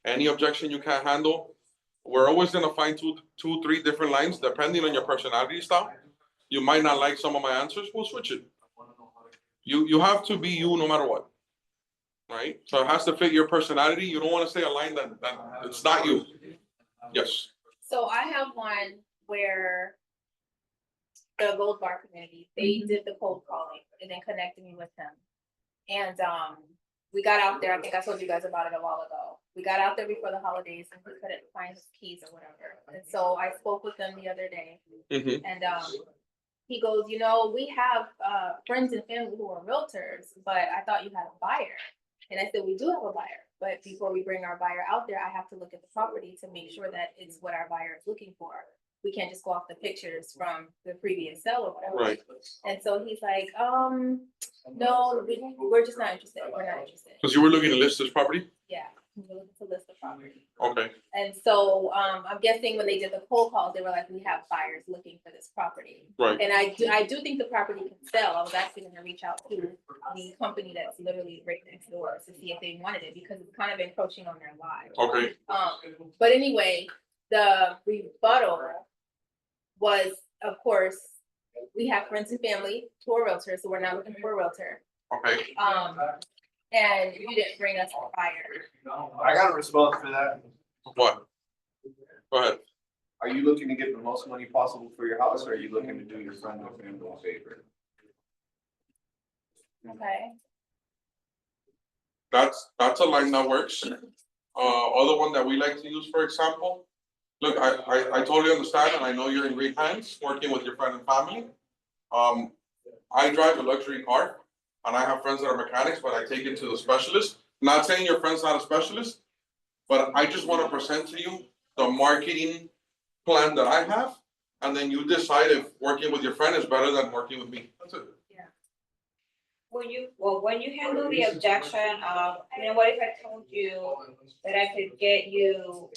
Any objection you can't handle, we're always going to find two, 3 different lines depending on your personality style. You might not like some of my answers, we'll switch it. You have to be you no matter what, right? So it has to fit your personality. You don't want to say a line that it's not you. Yes. So I have one where the Gold Bar community, they did the cold calling and then connected me with him. And we got out there, I think I told you guys about it a while ago. We got out there before the holidays and he couldn't find his keys or whatever. And so I spoke with them the other day. Mm-hmm. And he goes, you know, we have friends and family who are realtors, but I thought you had a buyer. And I said, we do have a buyer, but before we bring our buyer out there, I have to look at the property to make sure that it's what our buyer is looking for. We can't just go off the pictures from the previous seller or whatever. Right. And so he's like, no, we're just not interested. We're not interested. Because you were looking to list this property? Yeah. We were looking to list the property. Okay, And so, I'm guessing when they did the cold calls, they were like, we have buyers looking for this property. right, And I do think the property can sell. I was actually gonna reach out to the company that's literally right next door to see if they wanted it, because it's kind of encroaching on their lives. okay, But anyway, the rebuttal was, of course, we have friends and family who are realtors, so we're not looking for a realtor. okay. And you didn't bring us a buyer. I got a response for that. What? Go ahead. Are you looking to get the most money possible for your house, or are you looking to do your friend or family a favor? Okay. That's a line that works. Other one that we like to use, for example. Look, I totally understand, and I know you're in great hands working with your friend and family. I drive a luxury car, and I have friends that are mechanics, but I take it to the specialist. Not saying your friend's not a specialist, but I just want to present to you the marketing plan that I have, and then you decide if working with your friend is better than working with me. That's it. When you handle the objection of, what if I told you that I could get you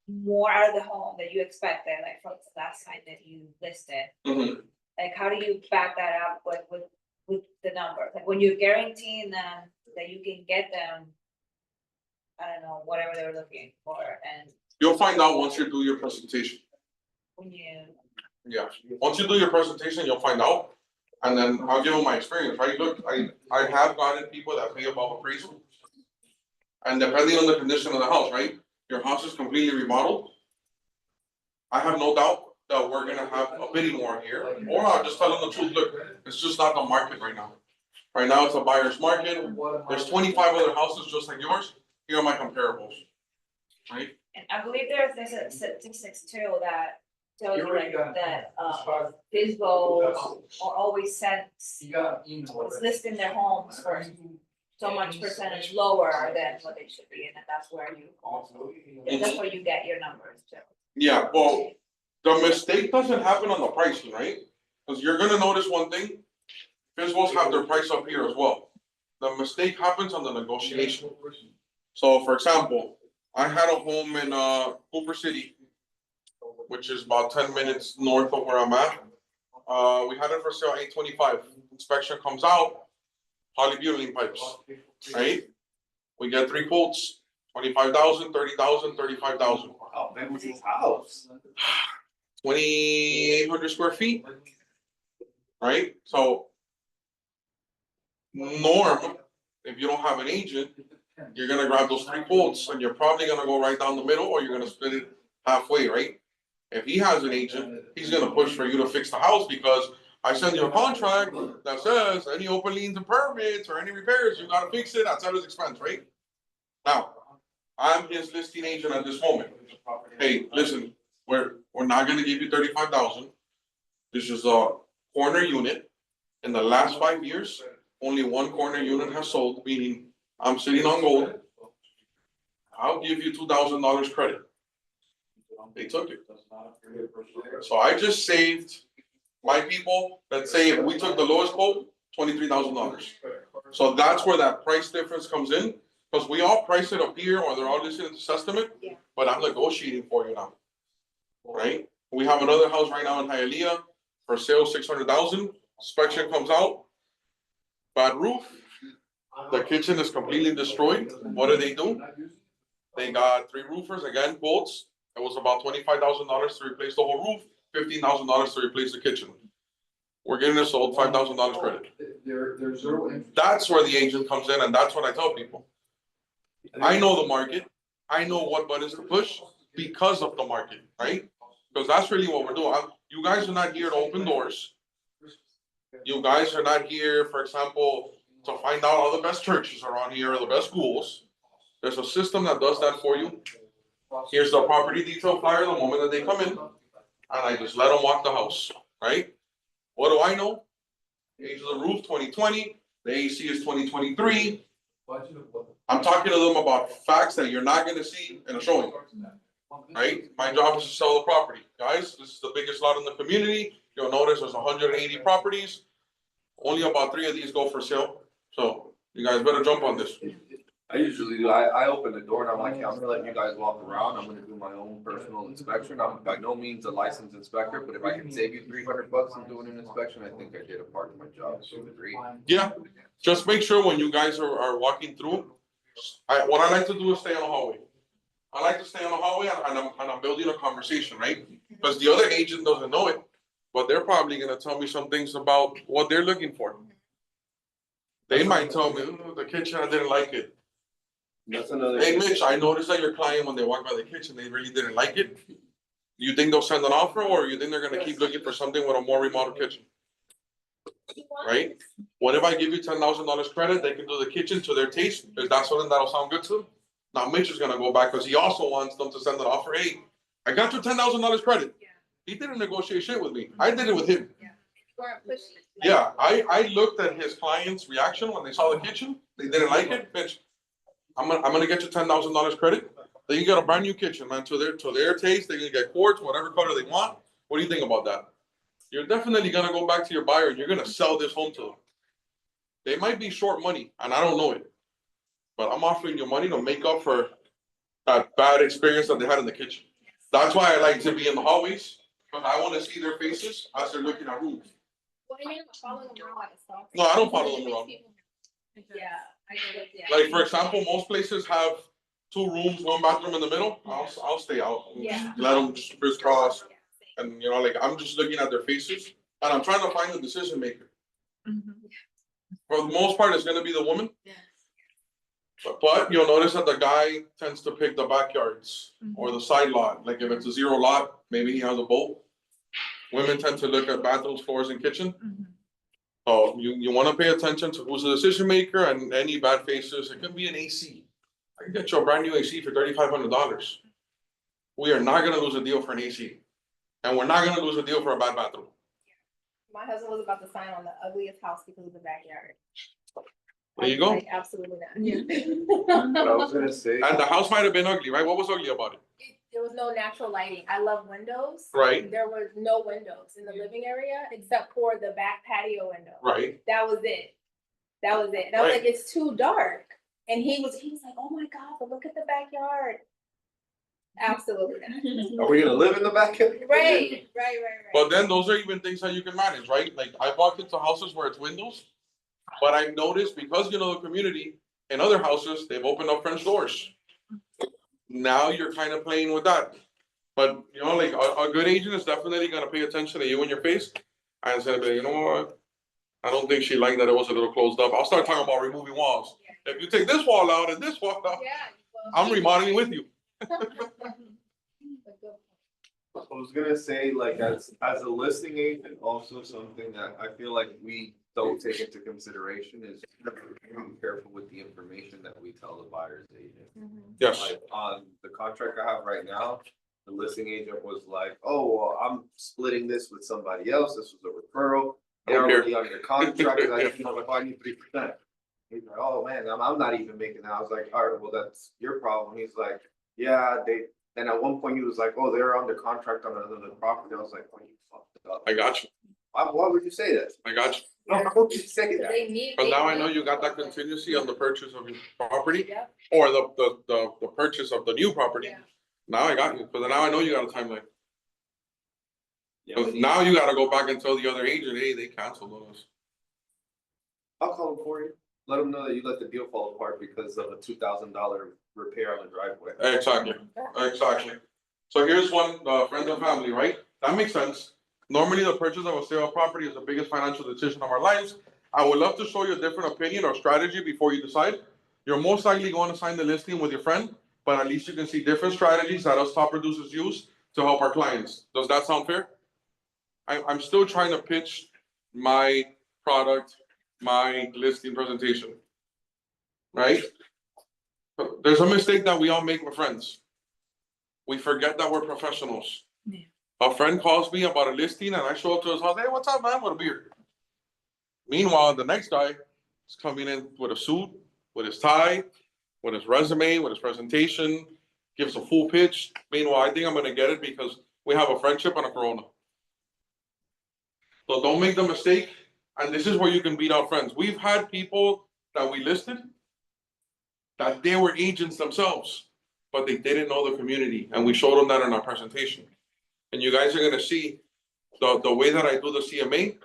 more out of the home that you expected, like from the last time that you listed? Mhm. Like, how do you back that up with the numbers? Like, when you're guaranteeing them that you can get them, I don't know, whatever they're looking for, and You'll find out once you do your presentation. when you. Yeah, once you do your presentation, you'll find out. And then I'll give them my experience, right? Look, I have gotten people that pay above appraisal. And depending on the condition of the house, right? Your house is completely remodeled. I have no doubt that we're gonna have a bidding war here, or I'll just tell them the truth, look, it's just not the market right now. Right now, it's a buyer's market. There's 25 other houses just like yours. Here are my comparables. Right? And I believe there's a statistics too that tells you like that, FSBOs are always sent, it's listing their homes for so much percentage lower than what they should be, and that's where you get your numbers too. Yeah, well, the mistake doesn't happen on the pricing, right? Because you're gonna notice one thing, FSBOs have their price up here as well. The mistake happens on the negotiation. So for example, I had a home in Cooper City, which is about 10 minutes north of where I'm at. We had it for sale $825. Inspection comes out, polybutylene pipes, right? We get 3 quotes, 25,000, 30,000, 35,000. How big was his house? 2,800 square feet, right? So norm, if you don't have an agent, you're gonna grab those 3 quotes and you're probably gonna go right down the middle, or you're gonna split it halfway, right? If he has an agent, he's gonna push for you to fix the house, because I send you a contract that says any open liens and permits or any repairs, you gotta fix it at seller's expense, right? Now, I'm his listing agent at this moment. Hey, listen, we're not gonna give you 35,000. This is a corner unit. In the last 5 years, only 1 corner unit has sold, meaning I'm sitting on gold. I'll give you $2,000 credit. They took it. So I just saved my people, let's say if we took the lowest quote, $23,000. So that's where that price difference comes in, because we all price it up here, or they're all listed in this estimate, but I'm negotiating for you now. Right? We have another house right now in Hialeah for sale, 600,000. Inspection comes out, bad roof. The kitchen is completely destroyed. What do? They got 3 roofers, again, quotes. It was about $25,000 to replace the whole roof, $15,000 to replace the kitchen. We're getting it sold, $5,000 credit. That's where the agent comes in, and that's what I tell people. I know the market. I know what buttons to push because of the market, right? Because that's really what we're doing. You guys are not here to open doors. You guys are not here, for example, to find out all the best churches around here or the best schools. There's a system that does that for you. Here's the property detail flyer the moment that they come in, and I just let them walk the house, right? What do I know? Age of the roof, 2020, the AC is 2023. I'm talking to them about facts that you're not gonna see in a showing, right? My job is to sell the property. Guys, this is the biggest lot in the community. You'll notice there's 180 properties. Only about 3 of these go for sale. So you guys better jump on this. I usually do, I open the door and I'm like, yeah, I'm gonna let you guys walk around, I'm gonna do my own personal inspection, I'm by no means a licensed inspector, but if I can save you $300 in doing an inspection, I think I did a part of my job, so agree. Yeah, just make sure when you guys are walking through, what I like to do is stay on the hallway. I like to stay on the hallway and I'm building a conversation, right? Because the other agent doesn't know it, but they're probably gonna tell me some things about what they're looking for. They might tell me, "Oh, the kitchen, I didn't like it." That's another. Hey Mitch, I noticed that your client, when they walk by the kitchen, they really didn't like it. You think they'll send an offer, or you think they're gonna keep looking for something with a more remodeled kitchen? Right? What if I give you $10,000 credit, they can do the kitchen to their taste, is that something that'll sound good to them? Now Mitch is gonna go back, because he also wants them to send an offer, hey, I got your $10,000 credit. He didn't negotiate shit with me, I did it with him. Yeah, I looked at his client's reaction when they saw the kitchen, they didn't like it, bitch. I'm gonna get you $10,000 credit, then you get a brand new kitchen, man, to their taste, they're gonna get quartz, whatever color they want. What do you think about that? You're definitely gonna go back to your buyer and you're gonna sell this home to them. They might be short money, and I don't know it, but I'm offering you money to make up for that bad experience that they had in the kitchen. That's why I like to be in the hallways, because I wanna see their faces as they're looking at rooms. No, I don't follow them around. Yeah, I get it, yeah. Like, for example, most places have 2 rooms, 1 bathroom in the middle. I'll stay out. Yeah. Let them just crisscross. And, you know, like, I'm just looking at their faces and I'm trying to find the decision maker. For the most part, it's gonna be the woman. But you'll notice that the guy tends to pick the backyards or the side lot. Like, if it's a 0 lot, maybe he has a boat. Women tend to look at bathrooms, floors, and kitchen. So you wanna pay attention to who's the decision maker and any bad faces. It could be an AC. I can get you a brand new AC for $3,500. We are not gonna lose a deal for an AC. And we're not gonna lose a deal for a bad bathroom. My husband was about to sign on the ugliest house because of the backyard. There you go. Like, absolutely not. What I was gonna say. And the house might have been ugly, right? What was ugly about it? There was no natural lighting. I love windows. Right. There was no windows in the living area except for the back patio window. Right. That was it. And I was Right. like, it's too dark. And he was like, oh my God, but look at the backyard. Absolutely not. Are we gonna live in the backyard? Right. But then those are even things that you can manage, right? Like, I walked into houses where it's windows, but I've noticed, because you know the community, in other houses, they've opened up French doors. Now you're kind of playing with that. But, you know, like, a good agent is definitely gonna pay attention to you in your face and say, you know what? I don't think she liked that it was a little closed up. I'll start talking about removing walls. If you take this wall out and this wall out, I'm remodeling with you. I was gonna say, like, as a listing agent, also something that I feel like we don't take into consideration is being careful with the information that we tell the buyer's agent. Yes. Like, on the contract I have right now, the listing agent was like, oh, well, I'm splitting this with somebody else, this was a referral. They're already under contract, I just want to find you 3%. He's like, oh man, I'm not even making that. I was like, all right, well, that's your problem. He's like, yeah, then at one point he was like, oh, they're under contract on another property. I was like, oh, you fucked it up. I got you. Why would you say that? I got you. No, how would you say that? But now I know you got that contingency on the purchase of your property, Yep. or the purchase of the new property. Yeah. Now I got you, but now I know you got a timeline. Yeah, Because now you gotta go back and tell the other agent, hey, they canceled on us. I'll call him for you. Let him know that you let the deal fall apart because of a $2,000 repair on the driveway. Exactly. So here's one, friends and family, right? That makes sense. Normally, the purchase of a sale property is the biggest financial decision of our lives. I would love to show you a different opinion or strategy before you decide. You're most likely going to sign the listing with your friend, but at least you can see different strategies that us top producers use to help our clients. Does that sound fair? I'm still trying to pitch my product, my listing presentation, right? There's a mistake that we all make with friends. We forget that we're professionals. Yeah. A friend calls me about a listing and I show up to his house, hey, what's up, man, with a beer? Meanwhile, the next guy is coming in with a suit, with his tie, with his resume, with his presentation, gives a full pitch. Meanwhile, I think I'm gonna get it because we have a friendship and a Corona. So don't make the mistake, and this is where you can beat out friends. We've had people that we listed that they were agents themselves, but they didn't know the community, and we showed them that in our presentation. And you guys are gonna see the way that I do the CMA.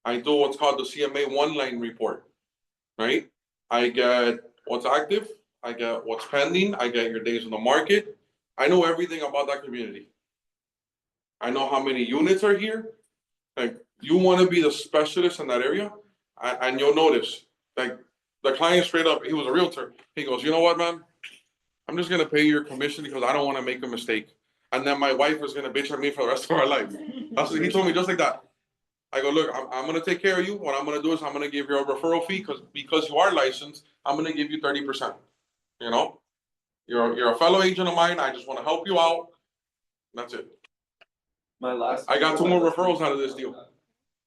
I do what's called the CMA one-line report, right? I get what's active, I get what's pending, I get your days on the market. I know everything about that community. I know how many units are here. Like, you wanna be the specialist in that area, and you'll notice, like, the client straight up, he was a realtor. He goes, you know what, man? I'm just gonna pay your commission because I don't wanna make a mistake. And then my wife is gonna bitch at me for the rest of our life. That's what he told me, just like that. I go, look, I'm gonna take care of you. What I'm gonna do is I'm gonna give you a referral fee because you are licensed. I'm gonna give you 30%. You know, you're a fellow agent of mine. I just want to help you out. That's it. I got 2 more referrals out of this deal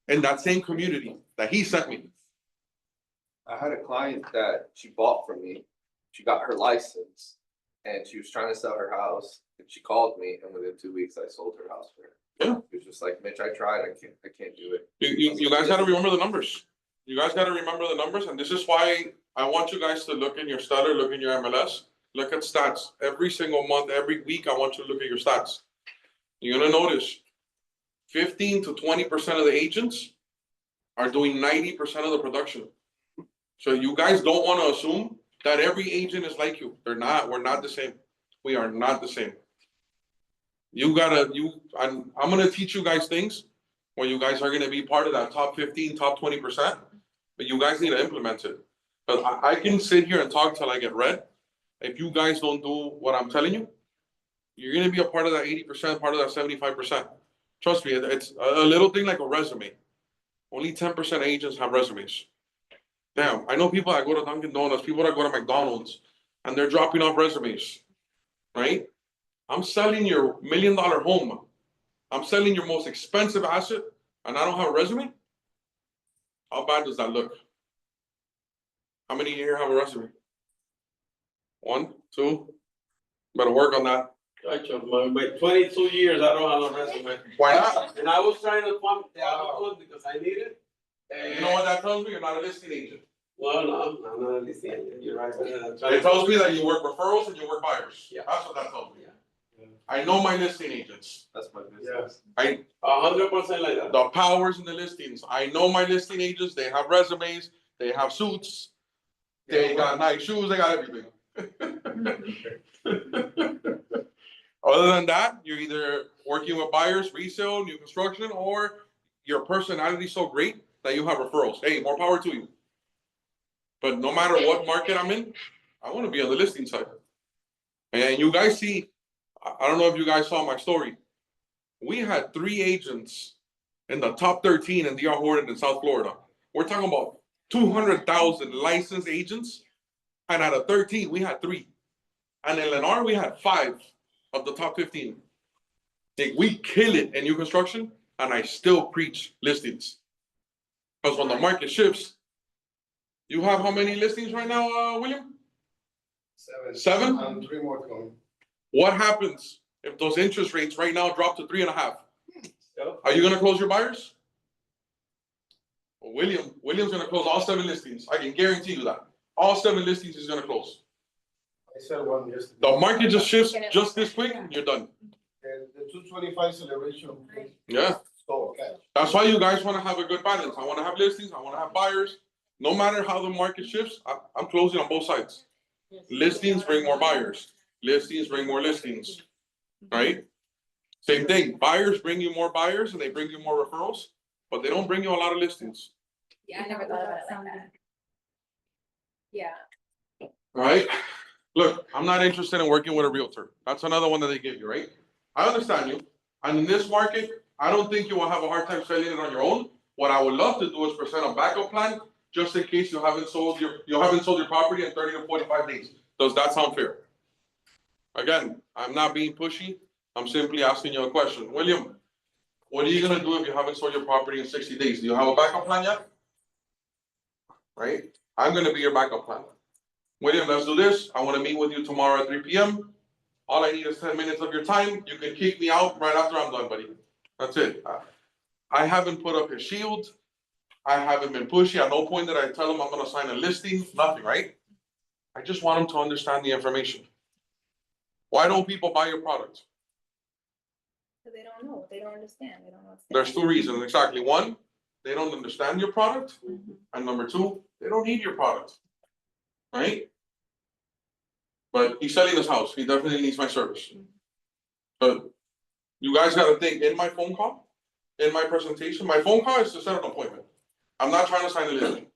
in that same community that he sent me. I had a client that she bought from me. She got her license and she was trying to sell her house. And she called me, and within 2 weeks, I sold her house for her. Yeah. It was just like, Mitch, I tried, I can't do it. You guys got to remember the numbers. You guys got to remember the numbers, and this is why I want you guys to look in your Stellar, look in your MLS, look at stats every single month, every week. I want you to look at your stats. You're gonna notice 15 to 20% of the agents are doing 90% of the production. So you guys don't want to assume that every agent is like you. They're not. We're not the same. We are not the same. I'm gonna teach you guys things where you guys are gonna be part of that top 15, top 20%, but you guys need to implement it. Because I can sit here and talk till I get red. If you guys don't do what I'm telling you, you're gonna be a part of that 80%, part of that 75%. Trust me, it's a little thing like a resume. Only 10% of agents have resumes. Damn, I know people that go to Dunkin' Donuts, people that go to McDonald's, and they're dropping off resumes, right? I'm selling your $1 million home. I'm selling your most expensive asset, and I don't have a resume? How bad does that look? How many here have a resume? 1, 2? Better work on that. Gotcha, my 22 years, I don't have a resume. Why not? And I was trying to pump the other one because I need it. You know what that tells me? You're not a listing agent. Well, no, I'm not listening. You're right. It tells me that you work referrals and you work buyers. Yeah. That's what that tells me. Yeah. I know my listing agents. That's my business. Yes. 100% like that. The powers in the listings. I know my listing agents. They have resumes. They have suits. They got nice shoes. They got everything. Other than that, you're either working with buyers, resale, new construction, or your personality is so great that you have referrals. Hey, more power to you. But no matter what market I'm in, I want to be on the listing side. And you guys see, I don't know if you guys saw my story. We had 3 agents in the top 13 in D.R. Horton in South Florida. We're talking about 200,000 licensed agents. And out of 13, we had 3. And in Lennar, we had 5 of the top 15. Like, we kill it in new construction, and I still preach listings. Because when the market shifts, you have how many listings right now, William? 7? 7? 3 more coming. What happens if those interest rates right now drop to 3.5? Are you gonna close your buyers? Well, William's gonna close all 7 listings. I can guarantee you that. All 7 listings he's gonna close. I said one yesterday. The market just shifts just this quick, you're done. The 225 celebration. Yeah. So, okay. That's why you guys wanna have a good balance. I wanna have listings, I wanna have buyers. No matter how the market shifts, I'm closing on both sides. Listings bring more buyers. Listings bring more listings, right? Same thing, buyers bring you more buyers and they bring you more referrals, but they don't bring you a lot of listings. Yeah, I never thought about it like that. Yeah. Right? Look, I'm not interested in working with a realtor. That's another one that they give you, right? I understand you. And in this market, I don't think you will have a hard time selling it on your own. What I would love to do is present a backup plan just in case you haven't sold your property in 30 to 45 days. Does that sound fair? Again, I'm not being pushy. I'm simply asking you a question. William, what are you gonna do if you haven't sold your property in 60 days? Do you have a backup plan yet? Right? I'm gonna be your backup plan. William, let's do this. I wanna meet with you tomorrow at 3 p.m. All I need is 10 minutes of your time. You can kick me out right after I'm done, buddy. That's it. I haven't put up a shield. I haven't been pushy. At no point did I tell him I'm gonna sign a listing, nothing, right? I just want them to understand the information. Why don't people buy your product? So they don't know, they don't understand, they don't know. There's two reasons, exactly. One, they don't understand your product, Mhm. and number two, they don't need your product. Right? But he's selling his house, he definitely needs my service. But you guys gotta think, in my phone call, in my presentation, my phone call is to set an appointment. I'm not trying to sign a listing.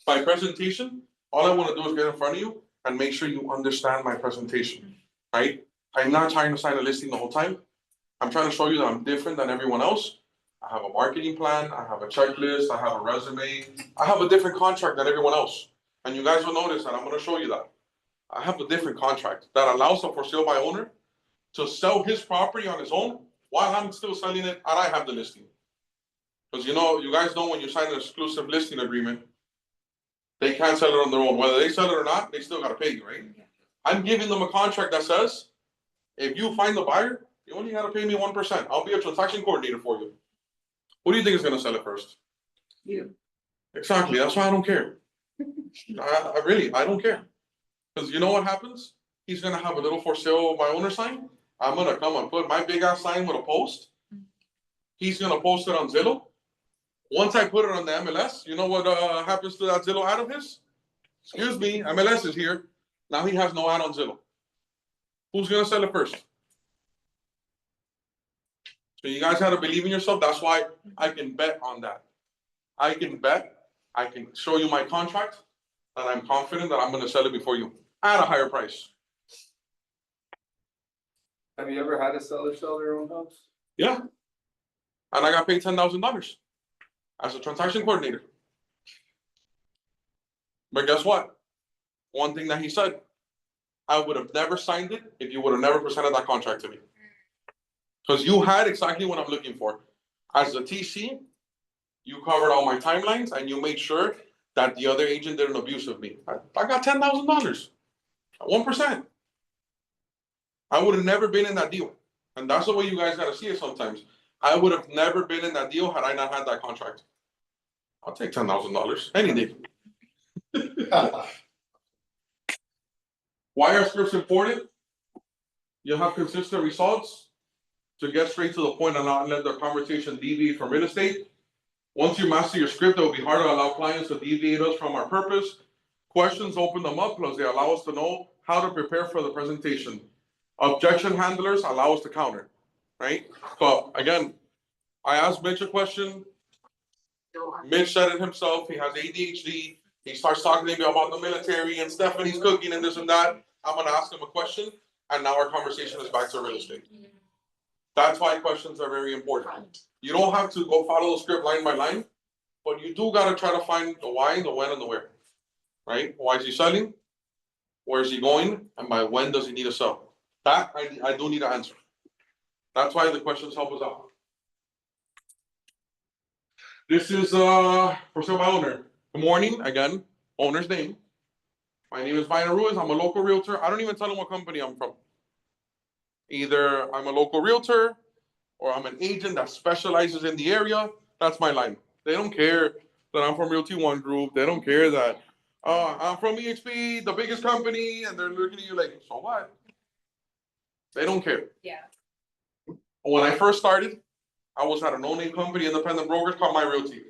My presentation, all I wanna do is get in front of you and make sure you understand my presentation, right? I'm not trying to sign a listing the whole time. I'm trying to show you that I'm different than everyone else. I have a marketing plan, I have a checklist, I have a resume, I have a different contract than everyone else. And you guys will notice that I'm gonna show you that. I have a different contract that allows a for sale by owner to sell his property on his own while I'm still selling it and I have the listing. Because you guys know when you sign an exclusive listing agreement, they can't sell it on their own. Whether they sell it or not, they still gotta pay you, right? I'm giving them a contract that says, if you find the buyer, you only gotta pay me 1%. I'll be a transaction coordinator for you. Who do you think is gonna sell it first? You. Exactly, that's why I don't care. I don't care. Because you know what happens? He's gonna have a little for sale by owner sign. I'm gonna come and put my big ass sign with a post. He's gonna post it on Zillow. Once I put it on the MLS, you know what happens to that Zillow ad of his? Excuse me, MLS is here. Now he has no ad on Zillow. Who's gonna sell it first? So you guys gotta believe in yourself. That's why I can bet on that. I can bet, I can show you my contract, and I'm confident that I'm gonna sell it before you at a higher price. Have you ever had a seller sell their own house? Yeah. And I got paid $10,000 as a transaction coordinator. But guess what? One thing that he said, I would have never signed it if you would have never presented that contract to me. Because you had exactly what I'm looking for. As a TC, you covered all my timelines and you made sure that the other agent didn't abuse of me. I got $10,000 at 1%. I would have never been in that deal. And that's the way you guys gotta see it sometimes. I would have never been in that deal had I not had that contract. I'll take $10,000 any day. Why are scripts important? You'll have consistent results to get straight to the point and not let the conversation deviate from real estate. Once you master your script, it will be hard to allow clients to deviate us from our purpose. Questions open them up because they allow us to know how to prepare for the presentation. Objection handlers allow us to counter, right? So again, I asked Mitch a question. Mitch said it himself, he has ADHD. He starts talking to me about the military and Stephanie's cooking and this and that. I'm gonna ask him a question, and now our conversation is back to real estate. That's why questions are very important. You don't have to go follow the script line by line, but you do gotta try to find the why, the when, and the where. Right? Why is he selling? Where is he going? And by when does he need to sell? That I do need to answer. That's why the questions help us out. This is for sale by owner. Good morning, again, owner's name. My name is Minor Ruiz, I'm a local realtor. I don't even tell them what company I'm from. Either I'm a local realtor or I'm an agent that specializes in the area. That's my line. They don't care that I'm from Realty One Group. They don't care that I'm from EXP, the biggest company, and they're looking at you like, so what? They don't care. Yeah. When I first started, I was at a no-name company, independent brokers called My Realty.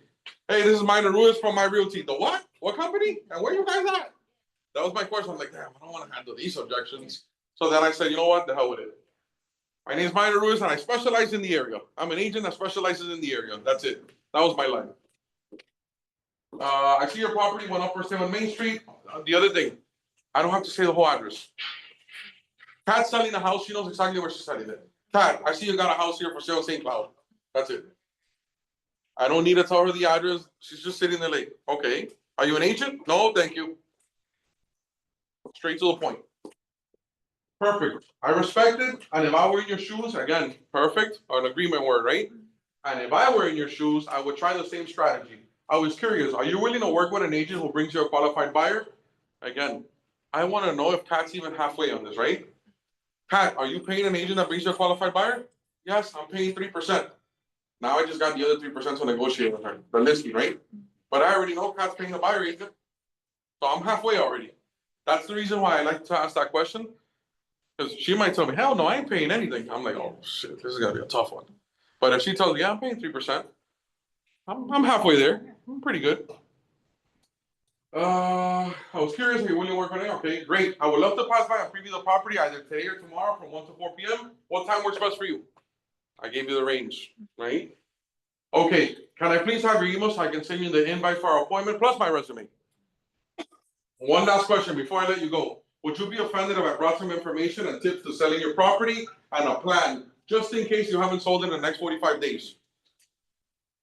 Hey, this is Minor Ruiz from My Realty. The what? What company? And where you guys at? That was my question. I'm like, damn, I don't want to handle these objections. So then I said, you know what? The hell with it. My name is Minor Ruiz and I specialize in the area. I'm an agent that specializes in the area. That's it. That was my line. I see your property went up for sale on Main Street. The other thing, I don't have to say the whole address. Kat's selling a house. She knows exactly where she's selling it. Kat, I see you got a house here for sale in St. Cloud. That's it. I don't need to tell her the address. She's just sitting there like, okay. Are you an agent? No, thank you. Straight to the point. Perfect. I respect it. And if I were in your shoes, again, perfect. An agreement word, right? And if I were in your shoes, I would try the same strategy. I was curious, are you willing to work with an agent who brings you a qualified buyer? Again, I want to know if Kat's even halfway on this, right? Kat, are you paying an agent that brings you a qualified buyer? Yes, I'm paying 3%. Now I just got the other 3% to negotiate with her, the listing, right? But I already know Kat's paying the buyer agent. So I'm halfway already. That's the reason why I like to ask that question. Because she might tell me, hell no, I ain't paying anything. I'm like, oh shit, this is gonna be a tough one. But if she tells me, yeah, I'm paying 3%, I'm halfway there. I'm pretty good. I was curious, are you willing to work on it? Okay, great. I would love to pass by and preview the property either today or tomorrow from 1 to 4 p.m. What time works best for you? I gave you the range, right? Okay, can I please have your email so I can send you the invite for our appointment plus my resume? One last question before I let you go. Would you be offended if I brought some information and tips to selling your property and a plan, just in case you haven't sold in the next 45 days?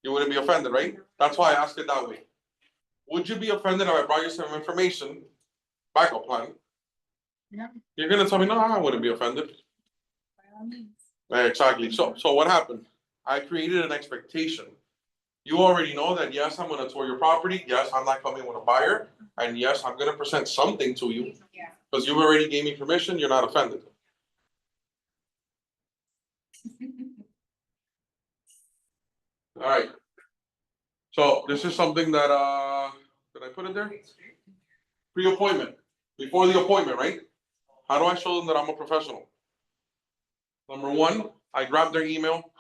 You wouldn't be offended, right? That's why I asked it that way. Would you be offended if I brought you some information, backup plan? No. You're gonna tell me, no, I wouldn't be offended. By all means. Exactly. So what happened? I created an expectation. You already know that, yes, I'm gonna tour your property. Yes, I'm not coming with a buyer. And yes, I'm gonna present something to you. Yeah. Because you already gave me permission, you're not offended. All right. So this is something that, did I put it there? Pre-appointment, before the appointment, right? How do I show them that I'm a professional? Number one, I grab their email.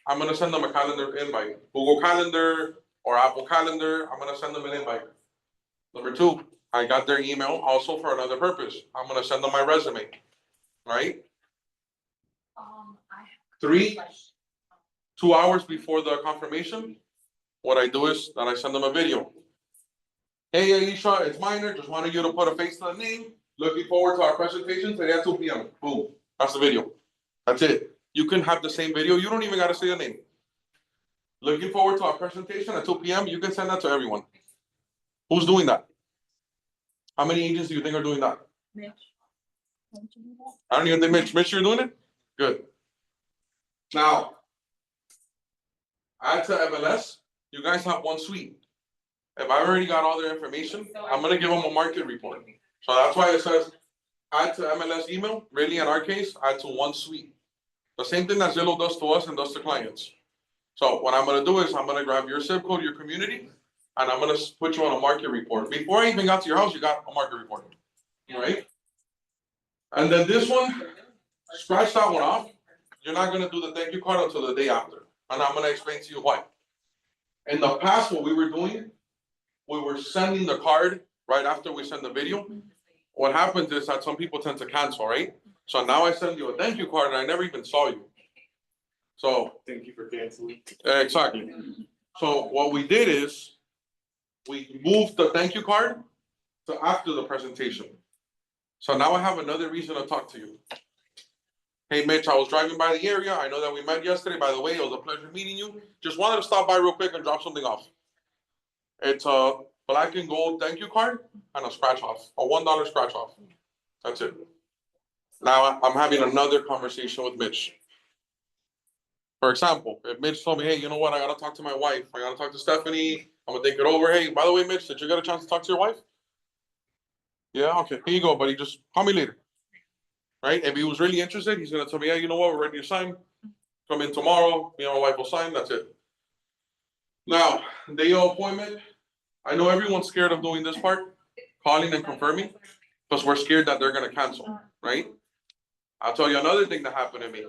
I'm gonna send them a calendar invite, Google Calendar or Apple Calendar. I'm gonna send them an invite. Number two, I got their email also for another purpose. I'm gonna send them my resume, right? Three, 2 hours before the confirmation, what I do is that I send them a video. Hey, Aisha, it's Minor. Just wanted you to put a face to the name. Looking forward to our presentation today at 2 p.m. Boom. That's the video. That's it. You can have the same video. You don't even got to say the name. Looking forward to our presentation at 2 p.m. You can send that to everyone. Who's doing that? How many agents do you think are doing that? Mitch. Don't you do that? I don't even think Mitch, you're doing it? Good. Now, add to MLS. You guys have one suite. If I already got all their information, I'm gonna give them a market report. So that's why it says add to MLS email. Really, in our case, add to one suite. The same thing that Zillow does to us and does to clients. So what I'm gonna do is I'm gonna grab your zip code, your community, and I'm gonna put you on a market report. Before I even got to your house, you got a market report, right? And then this one, scratch that one off. You're not gonna do the thank you card until the day after, and I'm gonna explain to you why. In the past, what we were doing, we were sending the card right after we send the video. What happens is that some people tend to cancel, right? So now I send you a thank you card and I never even saw you. So. Thank you for canceling. Exactly. So what we did is we moved the thank you card to after the presentation. So now I have another reason to talk to you. Hey Mitch, I was driving by the area. I know that we met yesterday. By the way, it was a pleasure meeting you. Just wanted to stop by real quick and drop something off. It's a black and gold thank you card and a scratch off, a $1 scratch off. That's it. Now I'm having another conversation with Mitch. For example, if Mitch told me, hey, you know what, I gotta talk to my wife, I gotta talk to Stephanie, I'm gonna think it over. Hey, by the way, Mitch, did you get a chance to talk to your wife? Yeah, okay, here you go, buddy, just call me later. Right, if he was really interested, he's gonna tell me, yeah, you know what, we're ready to sign. Come in tomorrow, me and my wife will sign, that's it. Now, day of appointment, I know everyone's scared of doing this part, calling and confirming, because we're scared that they're gonna cancel, right? I'll tell you another thing that happened to me.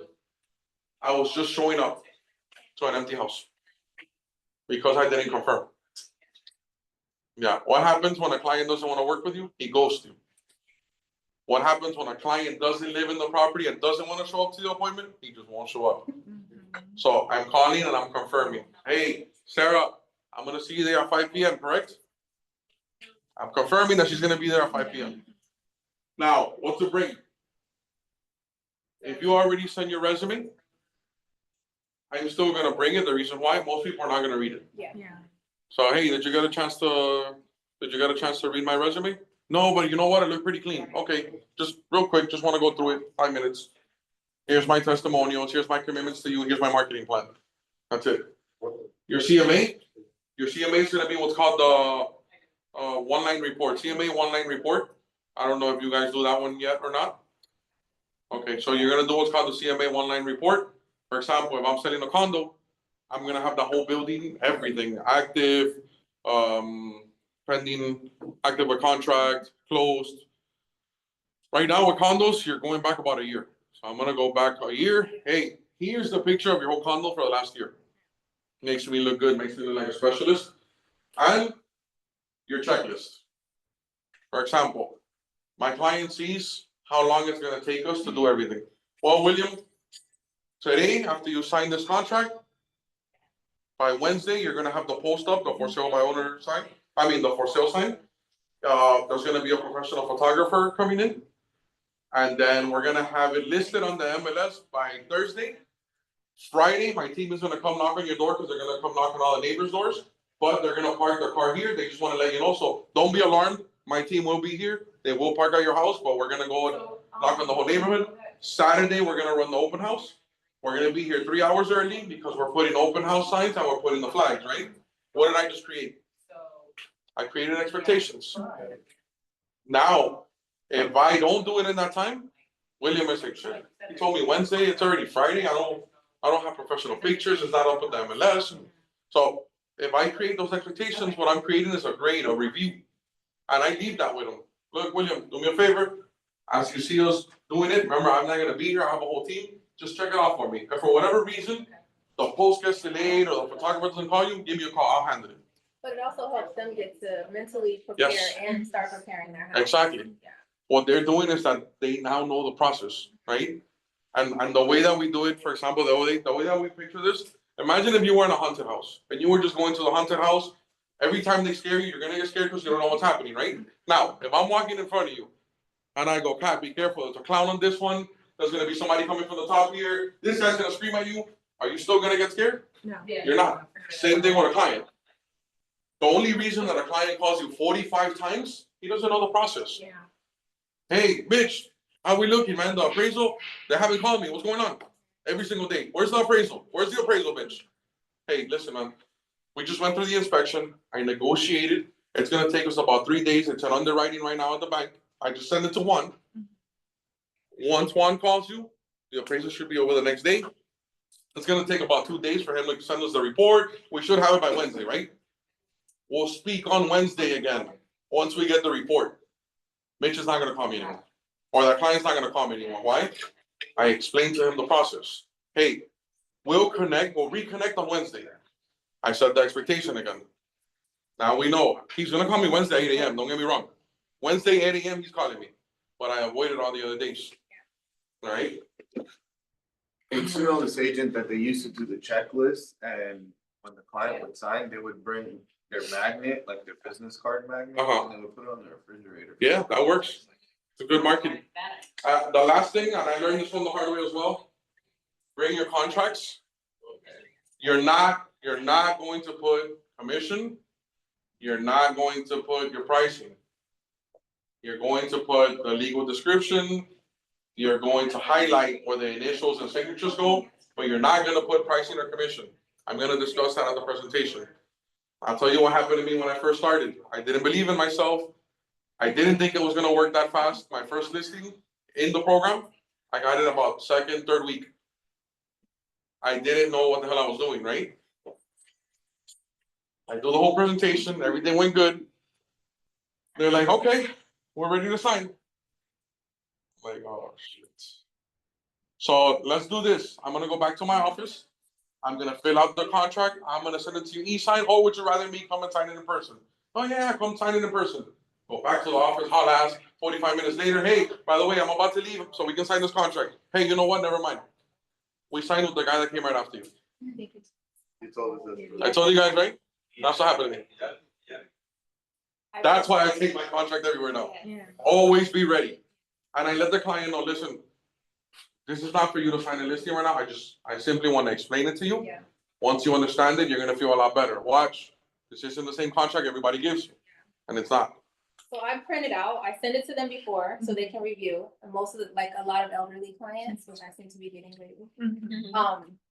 I was just showing up to an empty house because I didn't confirm. Yeah, what happens when a client doesn't want to work with you? He ghosts you. What happens when a client doesn't live in the property and doesn't want to show up to the appointment? He just won't show up. So I'm calling and I'm confirming. Hey, Sarah, I'm gonna see you there at 5 p.m., correct? I'm confirming that she's gonna be there at 5 p.m. Now, what to bring? If you already sent your resume, I'm still gonna bring it. The reason why, most people are not gonna read it. Yeah. So hey, did you get a chance to read my resume? No, but you know what? It looked pretty clean. Okay, just real quick, just wanna go through it, 5 minutes. Here's my testimonials, here's my commitments to you, here's my marketing plan. That's it. Your CMA is gonna be what's called the one-line report, CMA one-line report. I don't know if you guys do that one yet or not. Okay, so you're gonna do what's called the CMA one-line report. For example, if I'm selling a condo, I'm gonna have the whole building, everything active, pending, active a contract, closed, Right now with condos, you're going back about a year. So I'm gonna go back a year. Hey, here's the picture of your whole condo for the last year. Makes me look good, makes me look like a specialist. And your checklist. For example, my client sees how long it's gonna take us to do everything. Well, William, today, after you sign this contract, by Wednesday, you're gonna have the post up, the for sale by owner sign, the for sale sign. There's gonna be a professional photographer coming in. And then we're gonna have it listed on the MLS by Thursday. Friday, my team is gonna come knock on your door, because they're gonna come knock on all the neighbors' doors. But they're gonna park their car here, they just wanna let you know, so don't be alarmed, my team will be here, they will park at your house, but we're gonna go and knock on the whole neighborhood. Saturday, we're gonna run the open house. We're gonna be here 3 hours early, because we're putting open house signs and we're putting the flags, right? What did I just create? I created expectations. Now, if I don't do it in that time, William is like, shit, he told me Wednesday, it's already Friday, I don't have professional pictures, it's not up with the MLS. So if I create those expectations, what I'm creating is a grade, a review. And I leave that with him. Look, William, do me a favor, as you see us doing it, remember, I'm not gonna be here, I have a whole team, just check it out for me. If for whatever reason, the post gets delayed or the photographer doesn't call you, give me a call, I'll handle it. But it also helps them get to mentally prepare Yes. and start preparing their house. Exactly. Yeah. What they're doing is that they now know the process, right? And the way that we do it, for example, the way that we picture this, imagine if you were in a haunted house and you were just going to the haunted house. Every time they scare you, you're gonna get scared because you don't know what's happening, right? Now, if I'm walking in front of you and I go, Pat, be careful, there's a clown on this one, there's gonna be somebody coming from the top here, this guy's gonna scream at you, are you still gonna get scared? No. You're not. Same thing with a client. The only reason that a client calls you 45 times, he doesn't know the process. Yeah. Hey, Mitch, how we looking, man? The appraisal? They haven't called me. What's going on? Every single day. Where's the appraisal? Where's the appraisal, Mitch? Hey, listen, man. We just went through the inspection. I negotiated. It's gonna take us about 3 days. It's an underwriting right now at the bank. I just send it to Juan. Once Juan calls you, the appraisal should be over the next day. It's gonna take about 2 days for him to send us the report. We should have it by Wednesday, right? We'll speak on Wednesday again, once we get the report. Mitch is not gonna call me anymore, or the client's not gonna call me anymore. Why? I explained to him the process. Hey, we'll reconnect on Wednesday. I set the expectation again. Now we know, he's gonna call me Wednesday at 8 AM, don't get me wrong. Wednesday, 8 AM, he's calling me, but I avoided all the other days. All right? It's you know this agent that they used to do the checklist, and when the client would sign, they would bring their magnet, like their business card magnet, and they would put it on their refrigerator. Yeah, that works. It's a good marketing. The last thing, and I learned this from the hard way as well, bring your contracts. You're not going to put commission. You're not going to put your pricing. You're going to put the legal description. You're going to highlight where the initials and signatures go, but you're not gonna put pricing or commission. I'm gonna discuss that at the presentation. I'll tell you what happened to me when I first started. I didn't believe in myself. I didn't think it was gonna work that fast. My first listing in the program, I got it about second, third week. I didn't know what the hell I was doing, right? I do the whole presentation, everything went good. They're like, okay, we're ready to sign. I'm like, oh shit. So let's do this. I'm gonna go back to my office. I'm gonna fill out the contract. I'm gonna send it to you e-sign, or would you rather me come and sign it in person? Oh yeah, come sign it in person. Go back to the office, holla ass, 45 minutes later, hey, by the way, I'm about to leave, so we can sign this contract. Hey, you know what, never mind. We signed with the guy that came right after you. You told us this. I told you guys, right? That's what happened to me. That's why I take my contract everywhere now. Yeah. Always be ready. And I let the client know, listen, this is not for you to sign a listing right now. I simply want to explain it to you. Yeah. Once you understand it, you're gonna feel a lot better. Watch, this isn't the same contract everybody gives you, and it's not. So I print it out, I send it to them before so they can review, and most of the, like a lot of elderly clients, which I seem to be getting lately.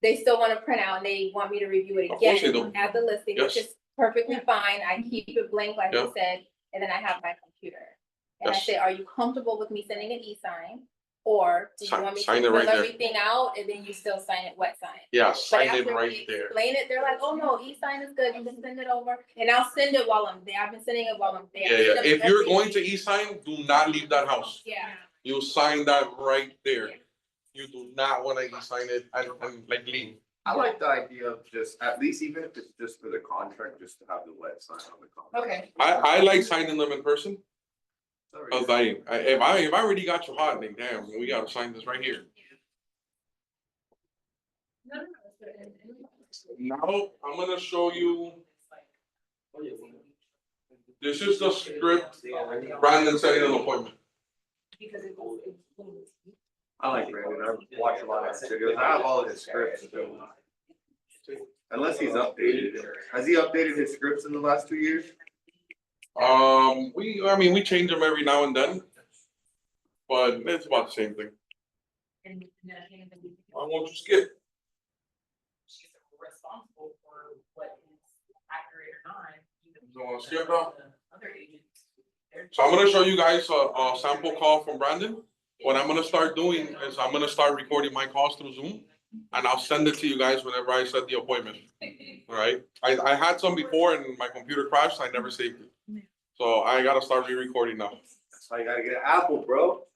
They still wanna print out and they want me to review it Of course they again do. at the listing, which Yes. is perfectly fine, I keep it blank like Yeah. you said, and then I have my computer. And I Yes. say, are you comfortable with me sending an e-sign? Or do you want me to Sign it fill right there. everything out and then you still sign it wet sign? Yeah, But sign it after we right there. explain it, they're like, oh no, e-sign is good, you can send it over, and I'll send it while I'm there, I've been sending it while I'm there. Yeah. If you're going to e-sign, do not leave that house. Yeah, You sign that right there. You do not wanna sign it and like leave. I like the idea of just, at least even if it's just for the contract, just to have the wet sign on the contract. Okay. I like signing them in person. Sorry. Cause like, if I already got you hot, then damn, we gotta sign this right here. No. Now, I'm gonna show you, this is the script Brandon setting an appointment. I like Brandon, I watch a lot of his videos, I have all of his scripts too. Unless he's updated it. Has he updated his scripts in the last 2 years? We change them every now and then. But it's about the same thing. I won't you skip. She's responsible for what is accurate or not. You wanna skip now? Other agents. So I'm gonna show you guys a sample call from Brandon. What I'm gonna start doing is I'm gonna start recording my calls through Zoom. And I'll send it to you guys whenever I set the appointment. All right? I had some before and my computer crashed, I never saved it. So I gotta start re-recording now. That's why you gotta get an Apple, bro.